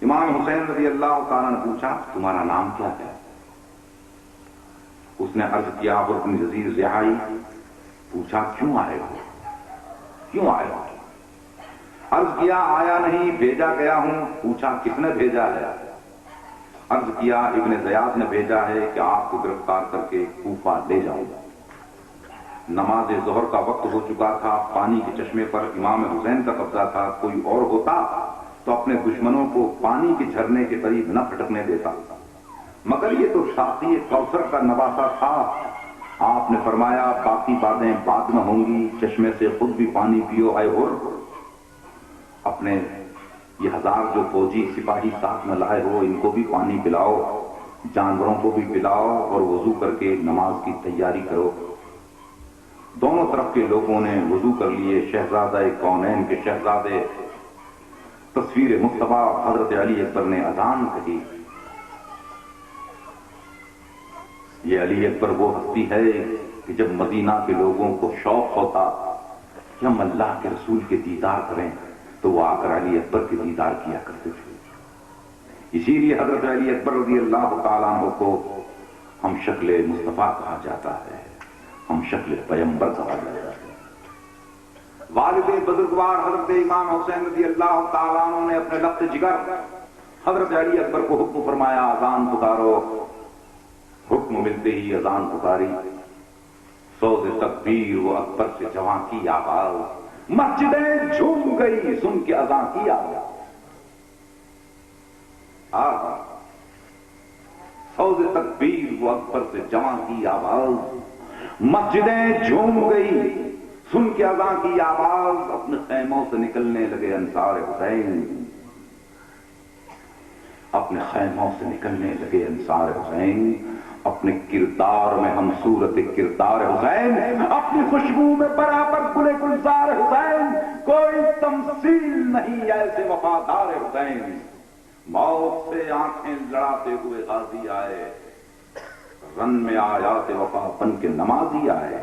امام حسین رضی اللہ تعالیٰ نے پوچھا تمہارا نام کیا ہے؟ اس نے عرض کیا بن یزید رہائی. پوچھا کیوں آئے ہو؟ عرض کیا آیا نہیں, بھیجا گیا ہوں. پوچھا کس نے بھیجا ہے؟ عرض کیا ابن زیاد نے بھیجا ہے کہ آپ کو گرفتار کر کے کوفہ لے جاؤں گا. نماز ظہر کا وقت ہو چکا تھا. پانی کے چشمے پر امام حسین کا قبضہ تھا. کوئی اور ہوتا تو اپنے دشمنوں کو پانی کے جھرنے کے قریب نہ پھٹکنے دیتا, مگر یہ تو ساقی کوثر کا نواسہ تھا. آپ نے فرمایا باقی باتیں بعد میں ہوں گی, چشمے سے خود بھی پانی پیو. اے غر, اپنے یہ 1000 جو فوجی سپاہی ساتھ میں لائے ہو ان کو بھی پانی پلاؤ, جانوروں کو بھی پلاؤ, اور وضو کر کے نماز کی تیاری کرو. دونوں طرف کے لوگوں نے وضو کر لیے. شہزادہ کونین کے شہزادے تصویر مصطفیٰ حضرت علی اکبر نے اذان کہی. یہ علی اکبر وہ ہستی ہے کہ جب مدینہ کے لوگوں کو شوق ہوتا کہ ہم اللہ کے رسول کے دیدار کریں تو وہ آ کر علی اکبر کے دیدار کیا کرتے تھے. اسی لیے حضرت علی اکبر رضی اللہ تعالیٰ عنہ کو ہم شکل مصطفیٰ کہا جاتا ہے, ہم شکل پیغمبر کہا جاتا ہے. والد بزرگوار حضرت امام حسین رضی اللہ تعالیٰ عنہ نے اپنے لفظ جگر حضرت علی اکبر کو حکم فرمایا اذان پکارو. حکم ملتے ہی اذان پکاری. سوز تکبیر و اکبر سے جواں کی آواز, مسجدیں جھوم گئی سن کے اذان کی آواز. سوز تکبیر و اکبر سے جواں کی آواز, مسجدیں جھوم گئی سن کے اذان کی آواز. اپنے خیموں سے نکلنے لگے انصار حسین, اپنے خیموں سے نکلنے لگے انصار حسین. اپنے کردار میں ہم صورت کردار حسین, اپنی خوشبو میں برابر گل گلزار حسین. کوئی تمثیل نہیں ایسے وفادار حسین. موت سے آنکھیں لڑاتے ہوئے غازی آئے, رن میں آیات وفا بن کے نمازی آئے.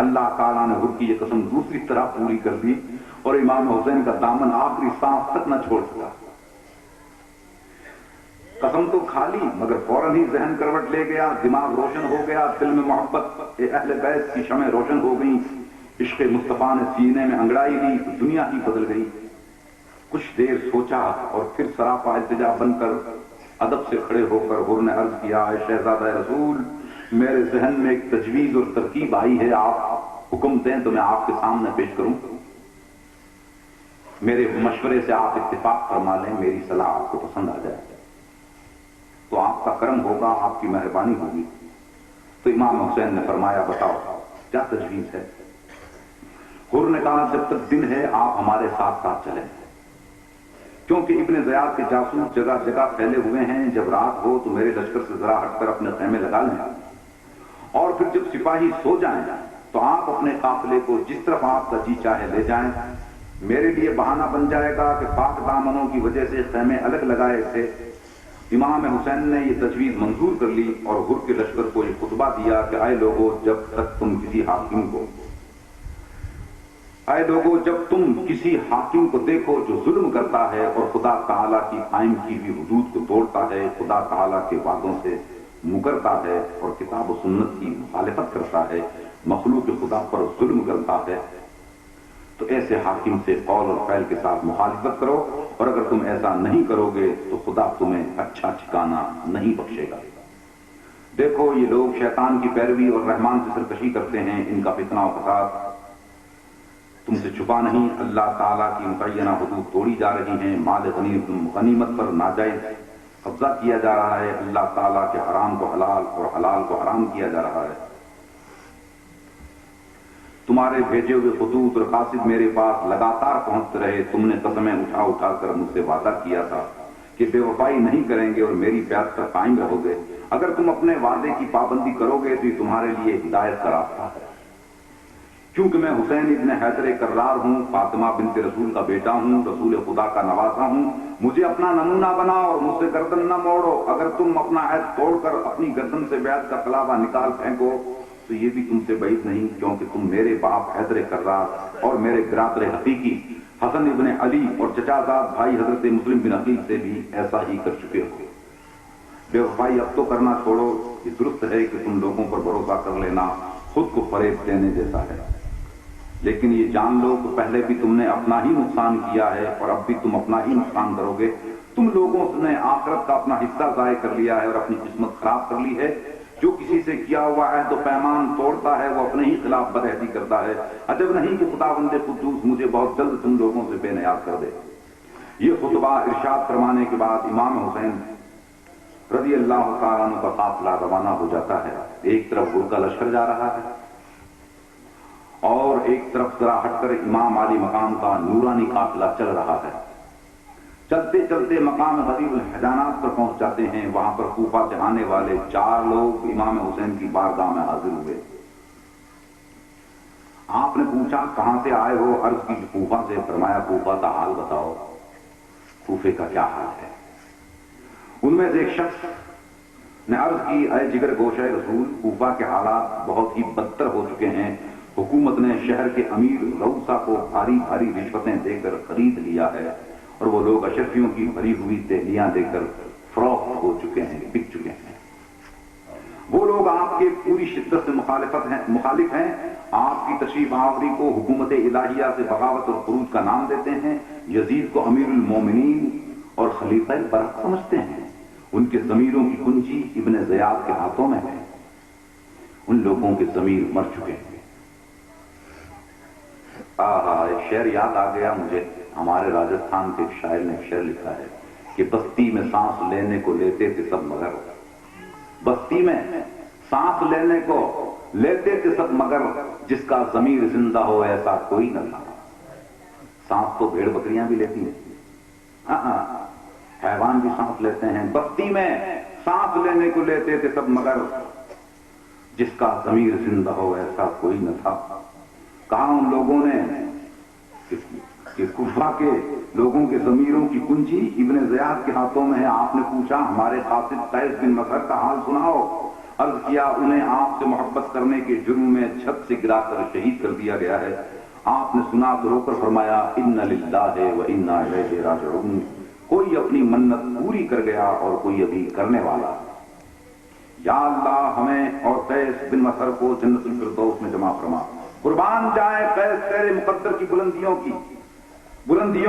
اللہ تعالیٰ نے حر کی یہ قسم دوسری طرح پوری کر دی اور امام حسین کا دامن آخری سانس تک نہ چھوڑ سکا. قسم تو کھا لی مگر فوراً ہی ذہن کروٹ لے گیا، دماغ روشن ہو گیا، دل میں محبت اہل بیت کی شمع روشن ہو گئی، عشق مصطفیٰ نے سینے میں انگڑائی دی تو دنیا ہی بدل گئی. کچھ دیر سوچا اور پھر سراپا التجا بن کر ادب سے کھڑے ہو کر حر نے عرض کیا، اے شہزادہ رسول، میرے ذہن میں ایک تجویز اور ترکیب آئی ہے، آپ حکم دیں تو میں آپ کے سامنے پیش کروں. میرے مشورے سے آپ اتفاق فرما لیں، میری صلاح آپ کو پسند آ جائے تو آپ کا کرم ہوگا، آپ کی مہربانی ہوگی. تو امام حسین نے فرمایا، بتاؤ کیا تجویز ہے؟ حر نے کہا، جب تک دن ہے آپ ہمارے ساتھ ساتھ چلیں، کیونکہ ابن زیاد کے جاسوس جگہ جگہ پھیلے ہوئے ہیں. جب رات ہو تو میرے لشکر سے ذرا ہٹ کر اپنے خیمے لگا لیں اور پھر جب سپاہی سو جائیں تو آپ اپنے قافلے کو جس طرف آپ کا جی چاہے لے جائیں. میرے لیے بہانہ بن جائے گا کہ پاک دامنوں کی وجہ سے خیمے الگ لگائے تھے. امام حسین نے یہ تجویز منظور کر لی اور حر کے لشکر کو یہ خطبہ دیا کہ اے لوگوں، جب تم کسی حاکم کو دیکھو جو ظلم کرتا ہے اور خدا تعالیٰ کی قائم کی ہوئی حدود کو توڑتا ہے، خدا تعالیٰ کے وعدوں سے مکرتا ہے اور کتاب و سنت کی مخالفت کرتا ہے، مخلوق خدا پر ظلم کرتا ہے، تو ایسے حاکم سے قول اور فعل کے ساتھ مخالفت کرو، اور اگر تم ایسا نہیں کرو گے تو خدا تمہیں اچھا ٹھکانہ نہیں بخشے گا. دیکھو یہ لوگ شیطان کی پیروی اور رحمان سے سرکشی کرتے ہیں، ان کا فتنہ و فساد تم سے چھپا نہیں. اللہ تعالیٰ کی متعینہ حدود توڑی جا رہی ہیں، مال غنیمت پر ناجائز قبضہ کیا جا رہا ہے، اللہ تعالیٰ کے حرام کو حلال اور حلال کو حرام کیا جا رہا ہے. تمہارے بھیجے ہوئے خطوط اور قاصد میرے پاس لگاتار پہنچتے رہے. تم نے قسمیں اٹھا اٹھا کر مجھ سے وعدہ کیا تھا کہ بے وفائی نہیں کریں گے اور میری بیعت پر قائم رہو گے. اگر تم اپنے وعدے کی پابندی کرو گے تو یہ تمہارے لیے ہدایت کا راستہ ہے. کیونکہ میں حسین ابن حیدر کرار ہوں، فاطمہ بنت رسول کا بیٹا ہوں، رسول خدا کا نواسا ہوں، مجھے اپنا نمونہ بناؤ اور مجھ سے گردن نہ موڑو. اگر تم اپنا عہد توڑ کر اپنی گردن سے بیعت کا کلابہ نکال پھینکو تو یہ بھی تم سے بعید نہیں، کیونکہ تم میرے باپ حیدر کرار اور میرے برادر حقیقی حسن ابن علی اور چچا زاد بھائی حضرت مسلم بن عقیل سے بھی ایسا ہی کر چکے ہو. بے وفائی اب تو کرنا چھوڑو. یہ درست ہے کہ تم لوگوں پر بھروسہ کر لینا خود کو فریب دینے جیسا ہے، لیکن یہ جان لو کہ پہلے بھی تم نے اپنا ہی نقصان کیا ہے اور اب بھی تم اپنا ہی نقصان کرو گے. تم لوگوں نے آخرت کا اپنا حصہ ضائع کر لیا ہے اور اپنی قسمت خراب کر لی ہے. جو کسی سے کیا ہوا عہد و پیمان توڑتا ہے وہ اپنے ہی خلاف بدعہدی کرتا ہے. عجب نہیں کہ خداوند قدوس مجھے بہت جلد تم لوگوں سے بے نیاز کر دے. یہ خطبہ ارشاد فرمانے کے بعد امام حسین رضی اللہ تعالیٰ عنہ کا قافلہ روانہ ہو جاتا ہے. ایک طرف حر کا لشکر جا رہا ہے اور ایک طرف ذرا ہٹ کر امام علی مقام کا نورانی قافلہ چل رہا ہے. چلتے چلتے مقام غریب الحجانات پر پہنچ جاتے ہیں. وہاں پر کوفہ سے آنے والے 4 لوگ امام حسین کی بارگاہ میں حاضر ہوئے. آپ نے پوچھا کہاں سے آئے ہو؟ عرض کی کوفہ سے. فرمایا کوفہ کا حال بتاؤ، کوفے کا کیا حال ہے؟ ان میں سے ایک شخص نے عرض کی، اے جگر گوشہ رسول، کوفہ کے حالات بہت ہی بدتر ہو چکے ہیں. حکومت نے شہر کے امیر روسا کو بھاری بھاری رشوتیں دے کر خرید لیا ہے اور وہ لوگ اشرفیوں کی بھری ہوئی دہلیاں دے کر فروخت ہو چکے ہیں، بک چکے ہیں. وہ لوگ آپ کے پوری شدت سے مخالف ہیں. آپ کی تشریف آوری کو حکومت الہیہ سے بغاوت اور خروج کا نام دیتے ہیں. یزید کو امیر المومنین اور خلیفہ برحق سمجھتے ہیں. ان کے ضمیروں کی کنجی ابن زیاد کے ہاتھوں میں ہے. ان لوگوں کے ضمیر مر چکے ہیں. ایک شعر یاد آ گیا مجھے. ہمارے راجستھان کے ایک شاعر نے ایک شعر لکھا ہے کہ بستی میں سانس لینے کو لیتے تھے سب مگر، بستی میں سانس لینے کو لیتے تھے سب مگر، جس کا ضمیر زندہ ہو ایسا کوئی نہ تھا. سانس تو بھیڑ بکریاں بھی لیتی ہیں، حیوان بھی سانس لیتے ہیں. بستی میں سانس لینے کو لیتے تھے سب مگر، جس کا ضمیر زندہ ہو ایسا کوئی نہ تھا. کہا ان لوگوں نے کہ کوفہ کے لوگوں کے ضمیروں کی کنجی ابن زیاد کے ہاتھوں میں ہے. آپ نے پوچھا ہمارے قاصد قیس بن مسعود کا حال سناؤ. عرض کیا انہیں آپ سے محبت کرنے کے جرم میں چھت سے گرا کر شہید کر دیا گیا ہے۔ آپ نے سنا تو رو کر فرمایا ان للہ و انا الیہ راجعون، کوئی اپنی منت پوری کر گیا اور کوئی ابھی کرنے والا۔ یا اللہ ہمیں اور قیس بن مسر کو جنت الفردوس میں جمع فرما۔ قربان جائے قیس تیرے مقدر کی بلندیوں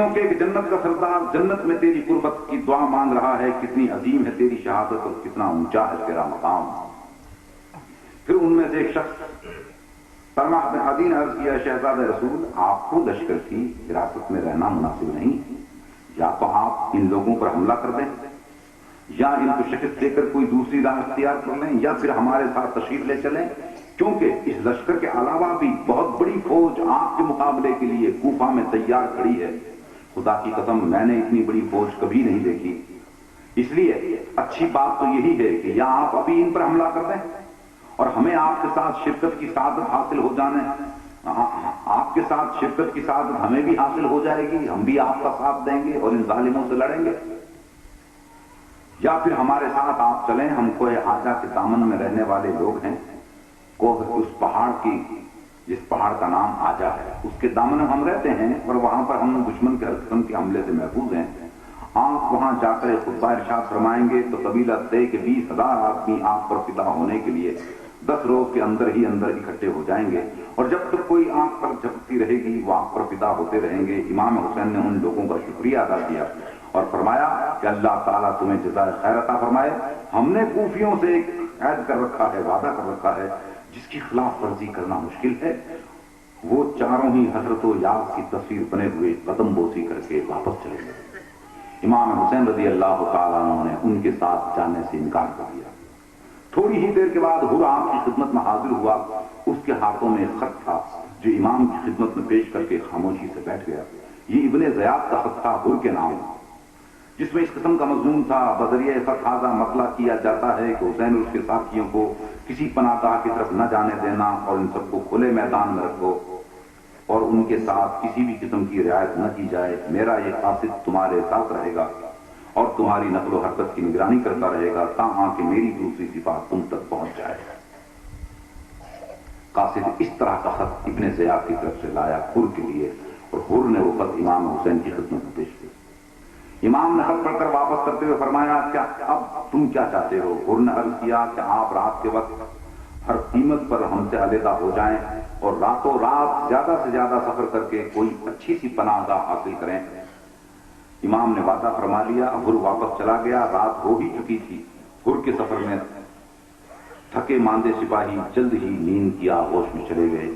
کے کہ جنت کا سردار جنت میں تیری قربت کی دعا مانگ رہا ہے، کتنی عظیم ہے تیری شہادت اور کتنا اونچا ہے تیرا مقام۔ پھر ان میں سے ایک شخص طلحہ بن عدی نے عرض کیا شہزادہ رسول آپ کو لشکر کی حراست میں رہنا مناسب نہیں، یا تو آپ ان لوگوں پر حملہ کر دیں یا ان کو شکست دے کر کوئی دوسری راہ اختیار کر لیں یا پھر ہمارے ساتھ تشریف لے چلیں، کیونکہ اس لشکر کے علاوہ بھی بہت بڑی فوج آپ کے مقابلے کے لیے کوفہ میں تیار کھڑی ہے۔ خدا کی قسم میں نے اتنی بڑی فوج کبھی نہیں دیکھی، اس لیے اچھی بات تو یہی ہے کہ یا آپ ابھی ان پر حملہ کر دیں اور ہمیں آپ کے ساتھ شرکت کی سعادت حاصل ہو جانے، آپ کے ساتھ شرکت کی سعادت ہمیں بھی حاصل ہو جائے گی، ہم بھی آپ کا ساتھ دیں گے اور ان ظالموں سے لڑیں گے، یا پھر ہمارے ساتھ آپ چلیں، ہم کوہ آجا کے دامن میں رہنے والے لوگ ہیں، کوہ اس پہاڑ کی جس پہاڑ کا نام آجا ہے اس کے دامن میں ہم رہتے ہیں اور وہاں پر ہم دشمن کے ہر قسم کے حملے سے محفوظ ہیں۔ آپ وہاں جا کر خطبہ ارشاد فرمائیں گے تو قبیلہ طے کے 20,000 آدمی آپ پر فدا ہونے کے لیے 10 روز کے اندر ہی اندر اکٹھے ہو جائیں گے، اور جب تک کوئی آنکھ پر جھپکتی رہے گی وہ آپ پر فدا ہوتے رہیں گے۔ امام حسین نے ان لوگوں کا شکریہ ادا کیا اور فرمایا کہ اللہ تعالیٰ تمہیں جزائے خیر عطا فرمائے، ہم نے کوفیوں سے ایک عہد کر رکھا ہے، وعدہ کر رکھا ہے جس کی خلاف ورزی کرنا مشکل ہے۔ وہ چاروں ہی حضرت و یاس کی تصویر بنے ہوئے قدم بوسی کر کے واپس چلے گئے۔ امام حسین رضی اللہ تعالیٰ عنہ نے ان کے ساتھ جانے سے انکار کر دیا۔ تھوڑی ہی دیر کے بعد حر آپ کی خدمت میں حاضر ہوا، اس کے ہاتھوں میں خط تھا جو امام کی خدمت میں پیش کر کے خاموشی سے بیٹھ گیا۔ یہ ابن زیاد کا خط تھا حر کے نام، جس میں اس قسم کا مضمون تھا بذریعہ خط هذا مطلع کیا جاتا ہے کہ حسین اور اس کے ساتھیوں کو کسی پناہ گاہ کی طرف نہ جانے دینا اور ان سب کو کھلے میدان میں رکھو اور ان کے ساتھ کسی بھی قسم کی رعایت نہ کی جائے۔ میرا یہ قاصد تمہارے ساتھ رہے گا اور تمہاری نقل و حرکت کی نگرانی کرتا رہے گا تاہاں کہ میری دوسری صفات تم تک پہنچ جائے۔ قاصد اس طرح کا خط ابن زیاد کی طرف سے لایا حر کے لیے، اور حر نے وہ خط امام حسین کی خدمت میں پیش کیا۔ امام نے خط پڑھ کر واپس کرتے ہوئے فرمایا کیا اب تم کیا چاہتے ہو؟ حر نے عرض کیا کہ آپ رات کے وقت ہر قیمت پر ہم سے علیحدہ ہو جائیں اور راتوں رات زیادہ سے زیادہ سفر کر کے کوئی اچھی سی پناہ گاہ حاصل کریں۔ امام نے وعدہ فرما لیا، حر واپس چلا گیا۔ رات ہو ہی چکی تھی۔ حر کے سفر میں تھکے ماندے سپاہی جلد ہی نیند کی آغوش میں چلے گئے۔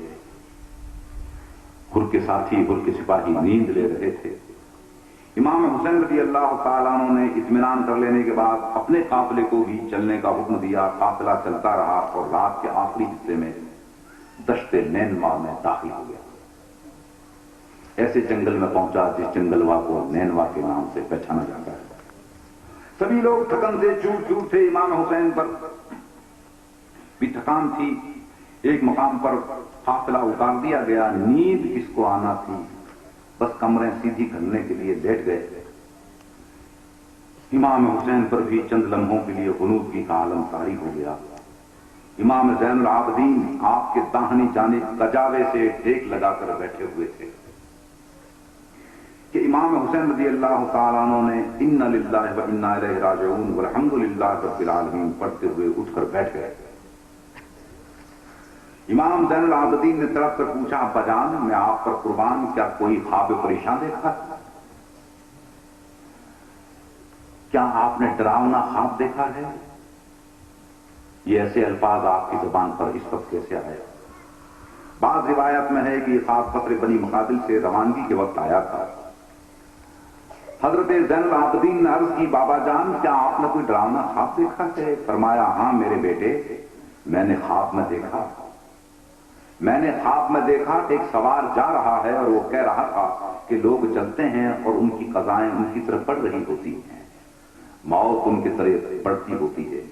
حر کے ساتھی حر کے سپاہی نیند لے رہے تھے۔ امام حسین رضی اللہ تعالیٰ عنہ نے اطمینان کر لینے کے بعد اپنے قافلے کو بھی چلنے کا حکم دیا۔ قافلہ چلتا رہا اور رات کے آخری حصے میں دشت نینوا میں داخل ہو گیا۔ ایسے جنگل میں پہنچا جس جنگلوا کو نینوا کے نام سے پہچانا جاتا ہے۔ سبھی لوگ تھکن سے چور چور تھے، امام حسین پر بھی تھکان تھی۔ ایک مقام پر قافلہ اتار دیا گیا۔ نیند کس کو آنا تھی، بس کمریں سیدھی کرنے کے لیے لیٹ گئے۔ امام حسین پر بھی چند لمحوں کے لیے غنودگی کا عالم طاری ہو گیا۔ امام زین العابدین آپ کے داہنی جانب کجاوے سے ٹیک لگا کر بیٹھے ہوئے تھے کہ امام حسین رضی اللہ تعالیٰ عنہ نے ان للہ و انا الیہ راجعون والحمد للہ رب العالمین پڑھتے ہوئے اٹھ کر بیٹھ گئے۔ امام زین العابدین نے طرف کر پوچھا ابا جان میں آپ پر قربان، کیا کوئی خواب پریشان دیکھا؟ کیا آپ نے ڈراؤنا خواب دیکھا ہے؟ یہ ایسے الفاظ آپ کی زبان پر اس وقت کیسے آئے؟ بعض روایت میں ہے کہ یہ خواب قصر بنی مقابل سے روانگی کے وقت آیا تھا۔ حضرت زین العابدین نے عرض کی بابا جان کیا آپ نے کوئی ڈراؤنا خواب دیکھا ہے؟ فرمایا ہاں میرے بیٹے، میں نے خواب میں دیکھا کہ ایک سوار جا رہا ہے اور وہ کہہ رہا تھا کہ لوگ چلتے ہیں اور ان کی قضائیں ان کی طرف پڑ رہی ہوتی ہیں، موت ان کی طرف پڑتی ہوتی ہے۔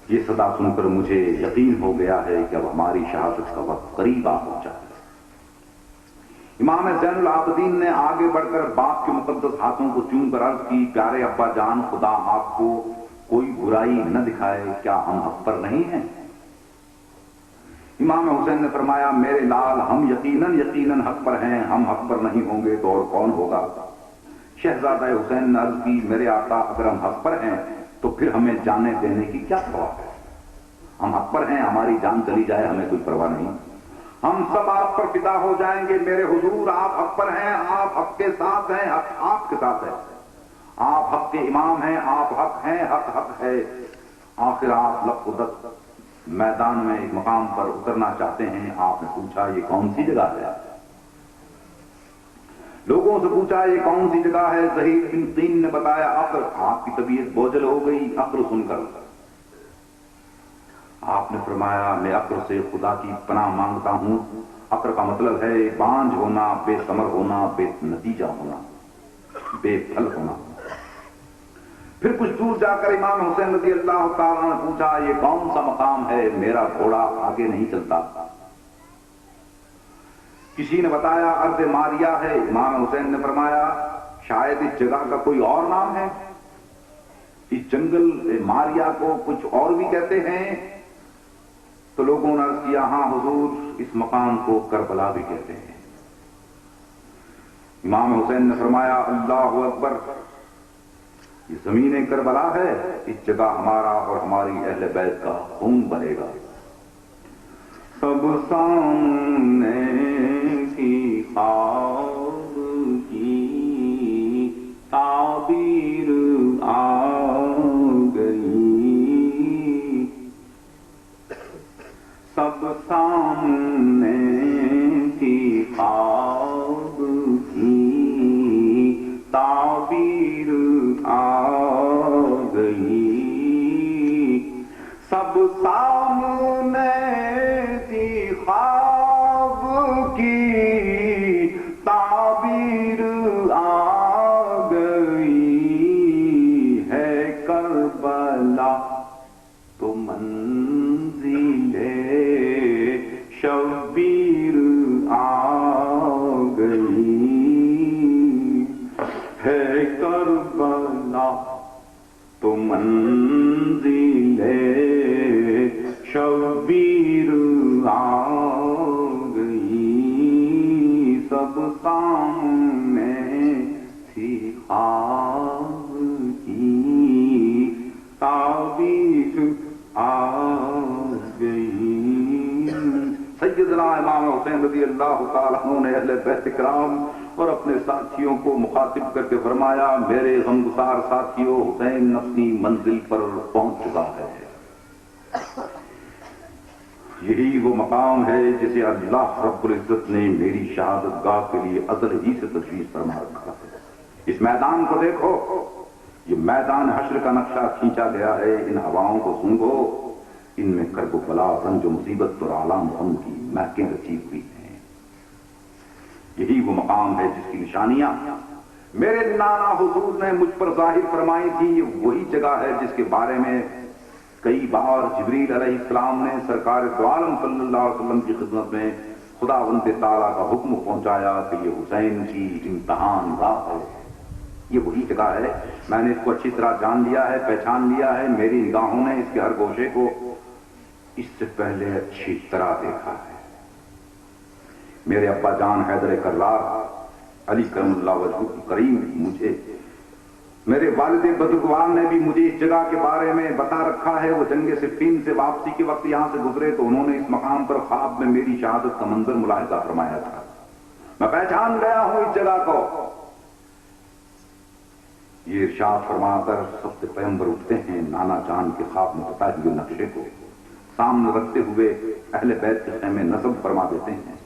یہ صدا سن کر مجھے یقین ہو گیا ہے کہ اب ہماری شہادت کا وقت قریب آ پہنچا ہے۔ امام زین العابدین نے آگے بڑھ کر باپ کے مقدس ہاتھوں کو چوم کر عرض کی پیارے ابا جان خدا آپ کو کوئی برائی نہ دکھائے، کیا ہم حق پر نہیں ہیں؟ امام حسین نے فرمایا میرے لال ہم یقیناً حق پر ہیں، ہم حق پر نہیں ہوں گے تو اور کون ہوگا؟ شہزادہ حسین نے عرض کی میرے آقا اگر ہم حق پر ہیں تو پھر ہمیں جانے دینے کی کیا پرواہ ہے؟ ہم حق پر ہیں، ہماری جان چلی جائے ہمیں کوئی پرواہ نہیں، ہم سب آپ پر فدا ہو جائیں گے میرے حضور، آپ حق پر ہیں، آپ حق کے ساتھ ہیں، حق آپ کے ساتھ ہے، آپ حق کے امام ہیں، آپ حق ہیں، حق ہے۔ آخر آپ لقدت میدان میں ایک مقام پر اترنا چاہتے ہیں، آپ نے پوچھا یہ کون سی جگہ ہے؟ لوگوں سے پوچھا یہ کون سی جگہ ہے؟ زہیر بن تین نے بتایا عقر، آپ کی طبیعت بوجھل ہو گئی عقر سن کر۔ آپ نے فرمایا میں عقر سے خدا کی پناہ مانگتا ہوں، عقر کا مطلب ہے بانجھ ہونا، بے ثمر ہونا، بے نتیجہ ہونا، بے پھل ہونا۔ پھر کچھ دور جا کر امام حسین رضی اللہ تعالیٰ نے پوچھا یہ کون سا مقام ہے؟ میرا گھوڑا آگے نہیں چلتا۔ کسی نے بتایا ارض ماریہ ہے، امام حسین نے فرمایا شاید اس جگہ کا کوئی اور نام ہے، اس جنگل ماریہ کو کچھ اور بھی کہتے ہیں؟ تو لوگوں نے عرض کیا ہاں حضور اس مقام کو کربلا بھی کہتے ہیں۔ امام حسین نے فرمایا اللہ اکبر، یہ زمین کربلا ہے، اس جگہ ہمارا اور ہماری اہل بیت کا خون بہے گا۔ سب سامنے کی خواب کی تعبیر آ گئی، سب سامنے کی خواب کی تعبیر آ گئی، سب سامنے کی خواب کی تعبیر آ گئی ہے، کربلا تو منزل شبیر آ گئی ہے، کربلا تو منزل شبیر آ گئی، سب سامنے تھی خواب کی تعبیر آ گئی۔ سیدنا امام حسین رضی اللہ تعالیٰ عنہ نے اہل بیت کرام اور اپنے ساتھیوں کو مخاطب کر کے فرمایا میرے غمگسار ساتھیوں، حسین اپنی منزل پر پہنچ چکا ہے۔ یہی وہ مقام ہے جسے اللہ رب العزت نے میری شہادت گاہ کے لیے ازل ہی سے تجویز فرما رکھا ہے۔ اس میدان کو دیکھو، یہ میدان حشر کا نقشہ کھینچا گیا ہے، ان ہواؤں کو سونگھو، ان میں کرب و بلا، رنج و مصیبت اور عالم غم کی مہکیں رچی ہوئی ہیں۔ یہی وہ مقام ہے جس کی نشانیاں میرے نانا حضور نے مجھ پر ظاہر فرمائی تھی، یہ وہی جگہ ہے جس کے بارے میں کئی بار جبریل علیہ السلام نے سرکار دو عالم صلی اللہ علیہ وسلم کی خدمت میں خداوند تعالیٰ کا حکم پہنچایا کہ یہ حسین کی امتحان گاہ ہے، یہ وہی جگہ ہے۔ میں نے اس کو اچھی طرح جان لیا ہے، پہچان لیا ہے، میری نگاہوں نے اس کے ہر گوشے کو اس سے پہلے اچھی طرح دیکھا ہے۔ میرے ابا جان حیدر کرار علی کرم اللہ وجہ کریم مجھے، میرے والد بزرگوار نے بھی مجھے اس جگہ کے بارے میں بتا رکھا ہے۔ وہ جنگ صفین سے واپسی کے وقت یہاں سے گزرے تو انہوں نے اس مقام پر خواب میں میری شہادت کا منظر ملاحظہ فرمایا تھا، میں پہچان گیا ہوں اس جگہ کو۔ یہ ارشاد فرما کر سب سے پیغمبر اٹھتے ہیں، نانا جان کے خواب میں بتائے ہوئے نقشے کو سامنے رکھتے ہوئے اہل بیت کے خیمے نصب فرما دیتے ہیں۔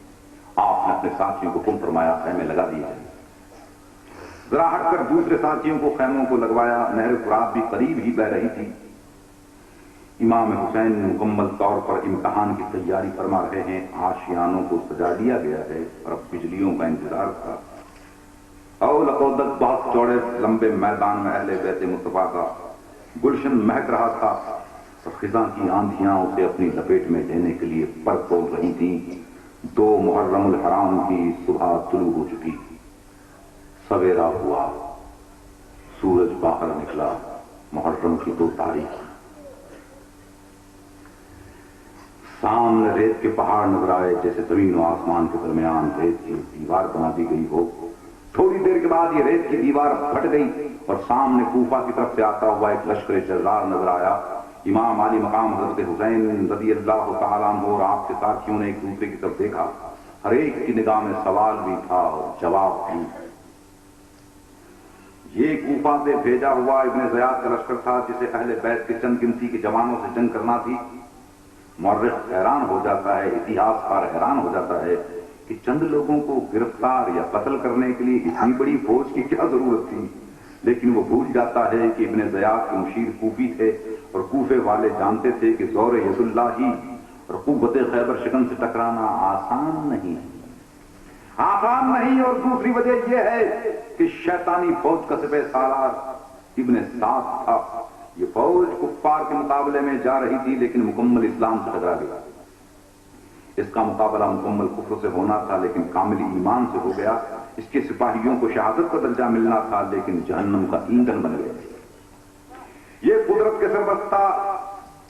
آپ نے اپنے ساتھیوں کو حکم فرمایا خیمے لگا دیے، ذرا ہٹ کر دوسرے ساتھیوں کو خیموں کو لگوایا۔ نہر فرات بھی قریب ہی بہ رہی تھی۔ امام حسین مکمل طور پر امتحان کی تیاری فرما رہے ہیں، آشیانوں کو سجا دیا گیا ہے اور اب بجلیوں کا انتظار تھا۔ او لقودت بہت چوڑے لمبے میدان میں اہل بیت مصطفیٰ کا گلشن مہک رہا تھا اور خزاں کی آندھیاں اسے اپنی لپیٹ میں لینے کے لیے پر توڑ رہی تھیں۔ 2 محرم الحرام کی صبح طلوع ہو چکی، سویرا ہوا، سورج باہر نکلا، محرم کی 2 تاریخ سامنے ریت کے پہاڑ نظر آئے، جیسے زمین و آسمان کے درمیان ریت کی دیوار بنا دی گئی ہو۔ تھوڑی دیر کے بعد یہ ریت کی دیوار پھٹ گئی اور سامنے کوفہ کی طرف سے آتا ہوا ایک لشکر جزار نظر آیا۔ امام علی مقام حضرت حسین رضی اللہ تعالیٰ عنہ اور آپ کے ساتھیوں نے ایک دوسرے کی طرف دیکھا، ہر ایک کی نگاہ میں سوال بھی تھا اور جواب بھی۔ یہ کوفہ سے بھیجا ہوا ابن زیاد کا لشکر تھا جسے اہل بیت کے چند گنتی کے جوانوں سے جنگ کرنا تھی۔ مورخ حیران ہو جاتا ہے، اتہاس کار حیران ہو جاتا ہے کہ چند لوگوں کو گرفتار یا قتل کرنے کے لیے اتنی بڑی فوج کی کیا ضرورت تھی، لیکن وہ بھول جاتا ہے کہ ابن زیاد کے مشیر کوفی تھے اور کوفے والے جانتے تھے کہ زور ید اللہ اور قوت خیبر شکن سے ٹکرانا آسان نہیں اور دوسری وجہ یہ ہے کہ شیطانی فوج کا سپہ سالار ابن سعد تھا۔ یہ فوج کفار کے مقابلے میں جا رہی تھی لیکن مکمل اسلام سے ٹکرا گیا۔ اس کا مقابلہ مکمل کفر سے ہونا تھا لیکن کامل ایمان سے ہو گیا۔ اس کے سپاہیوں کو شہادت کا درجہ ملنا تھا لیکن جہنم کا ایندھن بن گئے۔ یہ قدرت کے سربستہ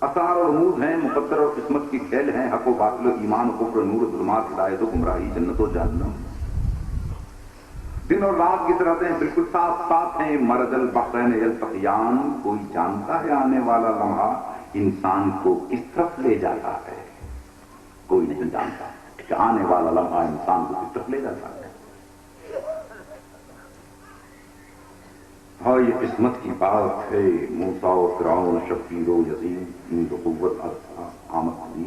اسرار اور رموز ہیں، مقدر اور قسمت کی کھیل ہیں، حق و باطل و ایمان و کفر، نور و ظلمات، ہدایت و گمراہی، جنت و جہنم۔ دن اور رات کی سرحدیں بالکل صاف صاف ہیں، مرج البحرین یلتقیان۔ کوئی جانتا ہے آنے والا لمحہ انسان کو کس طرف لے جاتا ہے؟ کوئی نہیں جانتا کہ آنے والا لمحہ انسان کو کس طرف لے جاتا ہے۔ ہاں، یہ قسمت کی بات ہے۔ موسیٰ و فرعون، شبیر و یزید، ان کو قوت آمد ہوئی۔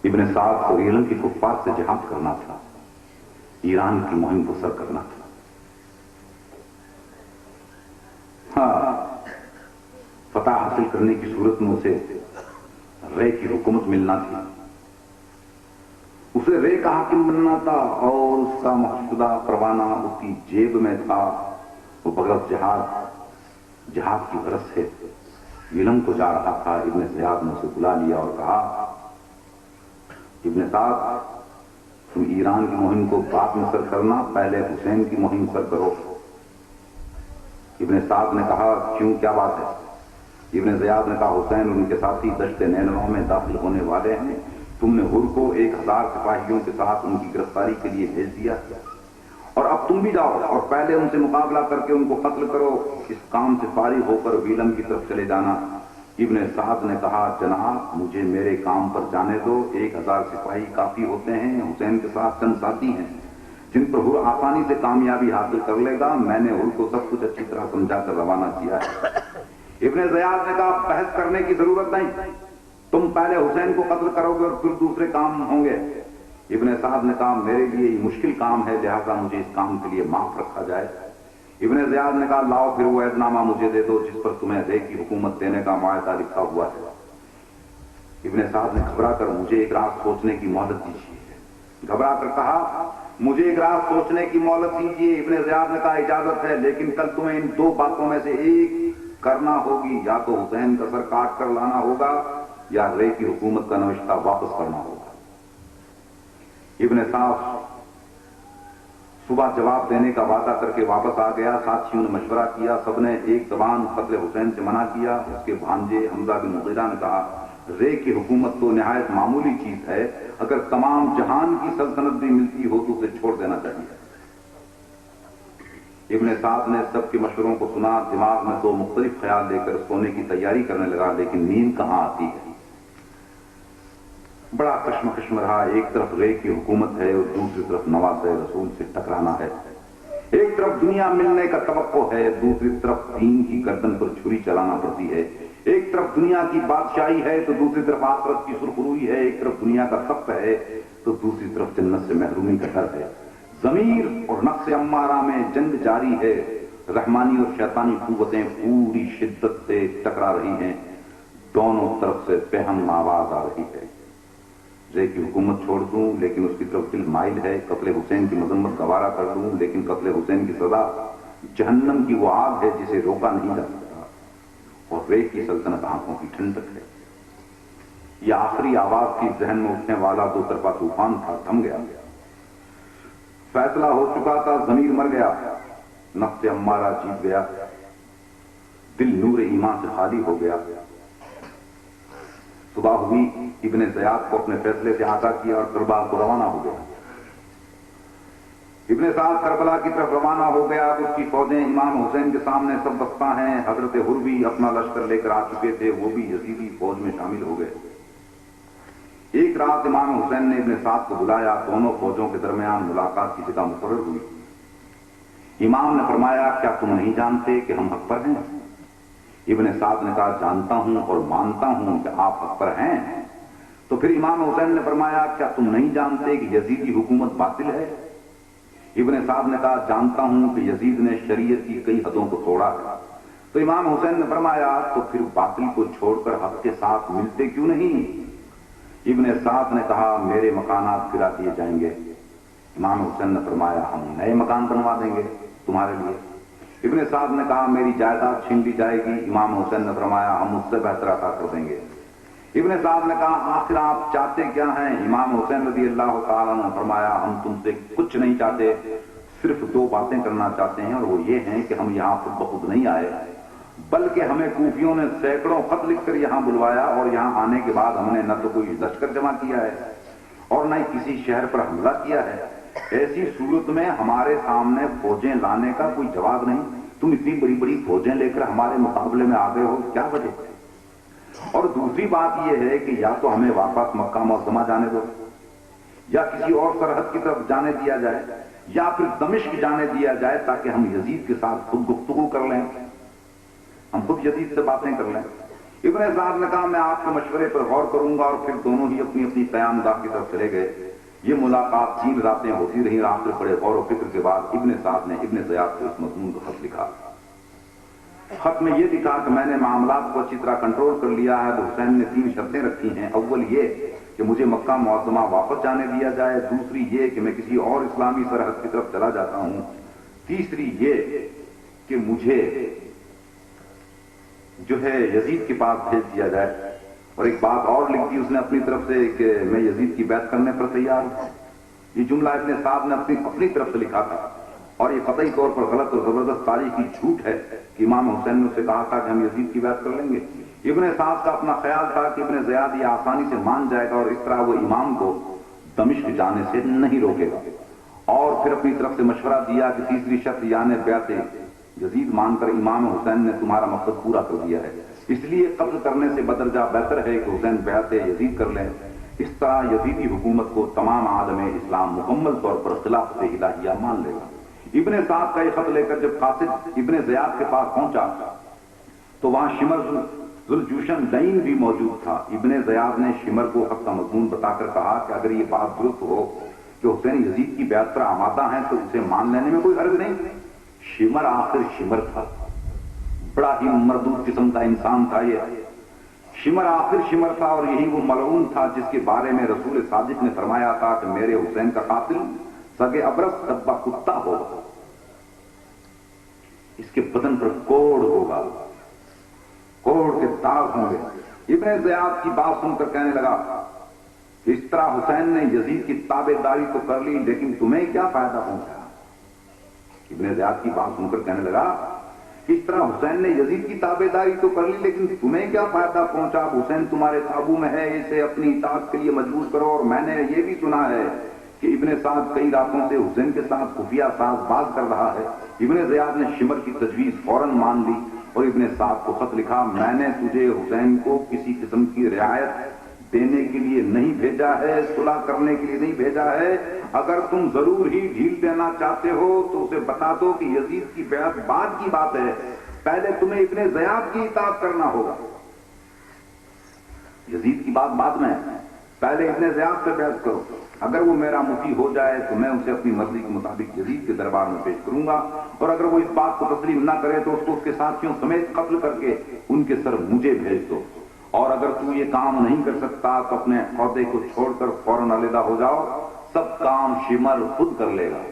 ابن سعد کو ایران کی کفار سے جہاد کرنا تھا، ایران کی مہم کو سر کرنا تھا۔ ہاں، فتح حاصل کرنے کی صورت میں اسے رے کی حکومت ملنا تھی، اسے رے کا حاکم بننا تھا اور اس کا محشودہ پروانہ اس کی جیب میں تھا۔ وہ بغرض جہاد کی غرض سے علم کو جا رہا تھا۔ ابن زیاد نے اسے بلا لیا اور کہا، ابن سعد، تم ایران کی مہم کو بعد میں سر کرنا، پہلے حسین کی مہم سر کرو۔ ابن سعد نے کہا، کیوں، کیا بات ہے؟ ابن زیاد نے کہا، حسین اور ان کے ساتھی دشت نینوا میں داخل ہونے والے ہیں، تم نے ہر کو 1000 سپاہیوں کے ساتھ ان کی گرفتاری کے لیے بھیج دیا، اور اب تم بھی جاؤ اور پہلے ان سے مقابلہ کر کے ان کو قتل کرو۔ اس کام سے فارغ ہو کر ویلم کی طرف چلے جانا۔ ابن سعد نے کہا، جناب مجھے میرے کام پر جانے دو، 1000 سپاہی کافی ہوتے ہیں، حسین کے ساتھ چند ساتھی ہیں جن پر ہر آسانی سے کامیابی حاصل کر لے گا۔ میں نے ہر کو سب کچھ اچھی طرح سمجھا کر روانہ کیا ہے۔ ابن زیاد نے کہا، بحث کرنے کی ضرورت نہیں، تم پہلے حسین کو قتل کرو گے اور پھر دوسرے کام ہوں گے۔ ابن سعد نے کہا، میرے لیے یہ مشکل کام ہے، لہذا مجھے اس کام کے لیے معاف رکھا جائے۔ ابن زیاد نے کہا، لاؤ پھر وہ عہد مجھے دے دو جس پر تمہیں رے کی حکومت دینے کا معاہدہ لکھا ہوا ہے۔ ابن سعد نے گھبرا کر، مجھے ایک رات سوچنے کی مہلت دیجیے، گھبرا کر کہا، مجھے ایک رات سوچنے کی مہلت دیجیے۔ ابن زیاد نے کہا، اجازت ہے، لیکن کل تمہیں ان 2 باتوں میں سے ایک کرنا ہوگی، یا تو حسین کا سر کاٹ کر لانا ہوگا یا رے کی حکومت کا نوشتہ واپس کرنا ہوگا۔ ابن سعد صبح جواب دینے کا وعدہ کر کے واپس آ گیا۔ ساتھیوں نے مشورہ کیا، سب نے ایک زبان قتل حسین سے منع کیا۔ اس کے بھانجے حمزہ بن مغیرہ نے کہا، رے کی حکومت تو نہایت معمولی چیز ہے، اگر تمام جہان کی سلطنت بھی ملتی ہو تو اسے چھوڑ دینا چاہیے۔ ابن سعد نے سب کے مشوروں کو سنا، دماغ میں 2 مختلف خیال لے کر سونے کی تیاری کرنے لگا، لیکن نیند کہاں آتی ہے۔ بڑا کشمکش میں رہا، ایک طرف رے کی حکومت ہے اور دوسری طرف نواز رسول سے ٹکرانا ہے۔ ایک طرف دنیا ملنے کا توقع ہے، دوسری طرف دین کی گردن پر چھری چلانا پڑتی ہے۔ ایک طرف دنیا کی بادشاہی ہے تو دوسری طرف آخرت کی سرخروئی ہے۔ ایک طرف دنیا کا تخت ہے تو دوسری طرف جنت سے محرومی کا ڈر ہے۔ ضمیر اور نفس امارہ میں جنگ جاری ہے، رحمانی اور شیطانی قوتیں پوری شدت سے ٹکرا رہی ہیں، دونوں طرف سے بہم آواز آ رہی ہے۔ رے کی حکومت چھوڑ دوں لیکن اس کی طرف دل مائل ہے، قتل حسین کی مذمت گوارا کر دوں لیکن قتل حسین کی سزا جہنم کی وہ آگ ہے جسے روکا نہیں جا سکتا، اور رے کی سلطنت آنکھوں کی ٹھنڈک ہے۔ یہ آخری آواز کی ذہن میں اٹھنے والا 2 طرفہ طوفان تھا، تھم گیا، فیصلہ ہو چکا تھا، ضمیر مر گیا، نفس امارہ جیت گیا، دل نور ایمان سے خالی ہو گیا. صبح ہوئی، ابن زیاد کو اپنے فیصلے سے آگاہ کیا اور کربلا کو روانہ ہو گیا. ابن سعد کربلا کی طرف روانہ ہو گیا. اس کی فوجیں امام حسین کے سامنے سب بستہ ہیں. حضرت حر بھی اپنا لشکر لے کر آ چکے تھے، وہ بھی یزیدی فوج میں شامل ہو گئے. ایک رات امام حسین نے ابن سعد کو بلایا. دونوں فوجوں کے درمیان ملاقات کی جگہ مقرر ہوئی. امام نے فرمایا کیا تم نہیں جانتے کہ ہم حق پر ہیں؟ ابن سعد نے کہا جانتا ہوں اور مانتا ہوں کہ آپ حق پر ہیں. تو پھر امام حسین نے فرمایا کیا تم نہیں جانتے کہ یزیدی حکومت باطل ہے؟ ابن سعد نے کہا جانتا ہوں کہ یزید نے شریعت کی کئی حدوں کو توڑا ہے. تو امام حسین نے فرمایا تو پھر باطل کو چھوڑ کر حق کے ساتھ ملتے کیوں نہیں؟ ابن سعد نے کہا میرے مکانات گرا دیے جائیں گے. امام حسین نے فرمایا ہم نئے مکان بنوا دیں گے تمہارے لیے. ابن سعد نے کہا میری جائیداد چھین لی جائے گی. امام حسین نے فرمایا ہم اس سے بہتر عطا کر دیں گے. ابن سعد نے کہا آخر آپ چاہتے کیا ہیں؟ امام حسین رضی اللہ تعالیٰ نے فرمایا ہم تم سے کچھ نہیں چاہتے، صرف دو باتیں کرنا چاہتے ہیں، اور وہ یہ ہیں کہ ہم یہاں خود بخود نہیں آئے، بلکہ ہمیں کوفیوں نے سینکڑوں خط لکھ کر یہاں بلوایا، اور یہاں آنے کے بعد ہم نے نہ تو کوئی لشکر جمع کیا ہے اور نہ ہی کسی شہر پر حملہ کیا ہے. ایسی صورت میں ہمارے سامنے فوجیں لانے کا کوئی جواب نہیں. تم اتنی بڑی بڑی فوجیں لے کر ہمارے مقابلے میں آ گئے ہو، کیا وجہ؟ اور دوسری بات یہ ہے کہ یا تو ہمیں واپس مکہ معظمہ جانے دو، یا کسی اور سرحد کی طرف جانے دیا جائے، یا پھر دمشق جانے دیا جائے تاکہ ہم یزید کے ساتھ خود گفتگو کر لیں، ہم خود یزید سے باتیں کر لیں. ابن سعد نے کہا میں آپ کے مشورے پر غور کروں گا، اور پھر دونوں ہی اپنی اپنی قیام گاہ کی طرف چلے گئے. یہ ملاقات 3 راتیں ہوتی رہی. آخر بڑے غور و فکر کے بعد ابن سعد نے ابن زیاد کو اس مضمون کا خط لکھا. خط میں یہ لکھا کہ میں نے معاملات کو اچھی طرح کنٹرول کر لیا ہے. تو حسین نے 3 شرطیں رکھی ہیں. اول یہ کہ مجھے مکہ معظمہ واپس جانے دیا جائے، دوسری یہ کہ میں کسی اور اسلامی سرحد کی طرف چلا جاتا ہوں، تیسری یہ کہ مجھے جو ہے یزید کے پاس بھیج دیا جائے. اور ایک بات اور لکھ دی اس نے اپنی طرف سے کہ میں یزید کی بیعت کرنے پر تیار ہوں. یہ جملہ ابن سعد نے اپنی طرف سے لکھا تھا، اور یہ قطعی طور پر غلط اور زبردست تاریخی جھوٹ ہے کہ امام حسین نے اسے کہا تھا کہ ہم یزید کی بیعت کر لیں گے. ابن سعد کا اپنا خیال تھا کہ ابن زیاد یہ آسانی سے مان جائے گا، اور اس طرح وہ امام کو دمشق جانے سے نہیں روکے گا. اور پھر اپنی طرف سے مشورہ دیا کہ تیسری شرط یعنی بیعت یزید مان کر امام حسین نے تمہارا مقصد پورا کر دیا ہے، اس لیے قتل کرنے سے بدرجہ بہتر ہے کہ حسین بیعت یزید کر لیں. اس طرح یزیدی حکومت کو تمام عالم اسلام مکمل طور پر خلافت الہیہ مان لے گا. ابن سعد کا یہ خط لے کر جب قاصد ابن زیاد کے پاس پہنچا تو وہاں شمر ذوالجوشن لعین بھی موجود تھا. ابن زیاد نے شمر کو حق کا مضمون بتا کر کہا کہ اگر یہ بات درست ہو کہ حسین یزید کی بیعت پر آمادہ ہیں تو اسے مان لینے میں کوئی حرج نہیں. شمر آخر شمر تھا، بڑا ہی مردود قسم کا انسان تھا. یہ شمر آخر شمر تھا، اور یہی وہ ملعون تھا جس کے بارے میں رسول صادق نے فرمایا تھا کہ میرے حسین کا قاتل سگے ابرس دبا کتا ہوگا، اس کے بدن پر کوڑ ہوگا، کوڑ کے داغ ہوں گے. ابن زیاد کی بات سن کر کہنے لگا کہ اس طرح حسین نے یزید کی تابع داری تو کر لی، لیکن تمہیں کیا فائدہ پہنچا؟ ابن زیاد کی بات سن کر کہنے لگا کہ اس طرح حسین نے یزید کی تابع داری تو کر لی، لیکن تمہیں کیا فائدہ پہنچا؟ حسین تمہارے قابو میں ہے، اسے اپنی اطاعت کے لیے مجبور کرو. اور میں نے یہ بھی سنا ہے کہ ابن سعد کئی راتوں سے حسین کے ساتھ خفیہ ساز باز کر رہا ہے. ابن زیاد نے شمر کی تجویز فوراً مان لی اور ابن سعد کو خط لکھا میں نے تجھے حسین کو کسی قسم کی رعایت دینے کے لیے نہیں بھیجا ہے، صلح کرنے کے لیے نہیں بھیجا ہے. اگر تم ضرور ہی ڈھیل دینا چاہتے ہو تو اسے بتا دو کہ یزید کی بیعت بعد کی بات ہے، پہلے تمہیں ابن زیاد کی اطاعت کرنا ہوگا. یزید کی بات بعد میں، پہلے ابن زیاد سے بیعت کرو. اگر وہ میرا مفی ہو جائے تو میں اسے اپنی مرضی کے مطابق یزید کے دربار میں پیش کروں گا، اور اگر وہ اس بات کو تسلیم نہ کرے تو اس کو اس کے ساتھیوں سمیت قتل کر کے ان کے سر مجھے بھیج دو. اور اگر تو یہ کام نہیں کر سکتا تو اپنے عہدے کو چھوڑ کر فوراً علیحدہ ہو جاؤ، سب کام شمر خود کر لے گا.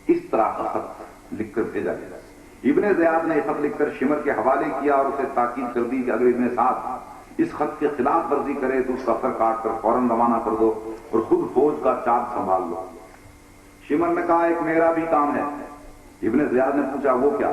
اس طرح کا خط لکھ کر بھیجا گیا. ابن زیاد نے یہ خط لکھ کر شمر کے حوالے کیا اور اسے تاکید کر دی کہ اگر ابن سعد اس خط کے خلاف ورزی کرے تو اس کا سر کاٹ کر فوراً روانہ کر دو اور خود فوج کا چارج سنبھال لو. شمر نے کہا ایک میرا بھی کام ہے. ابن زیاد نے پوچھا وہ کیا؟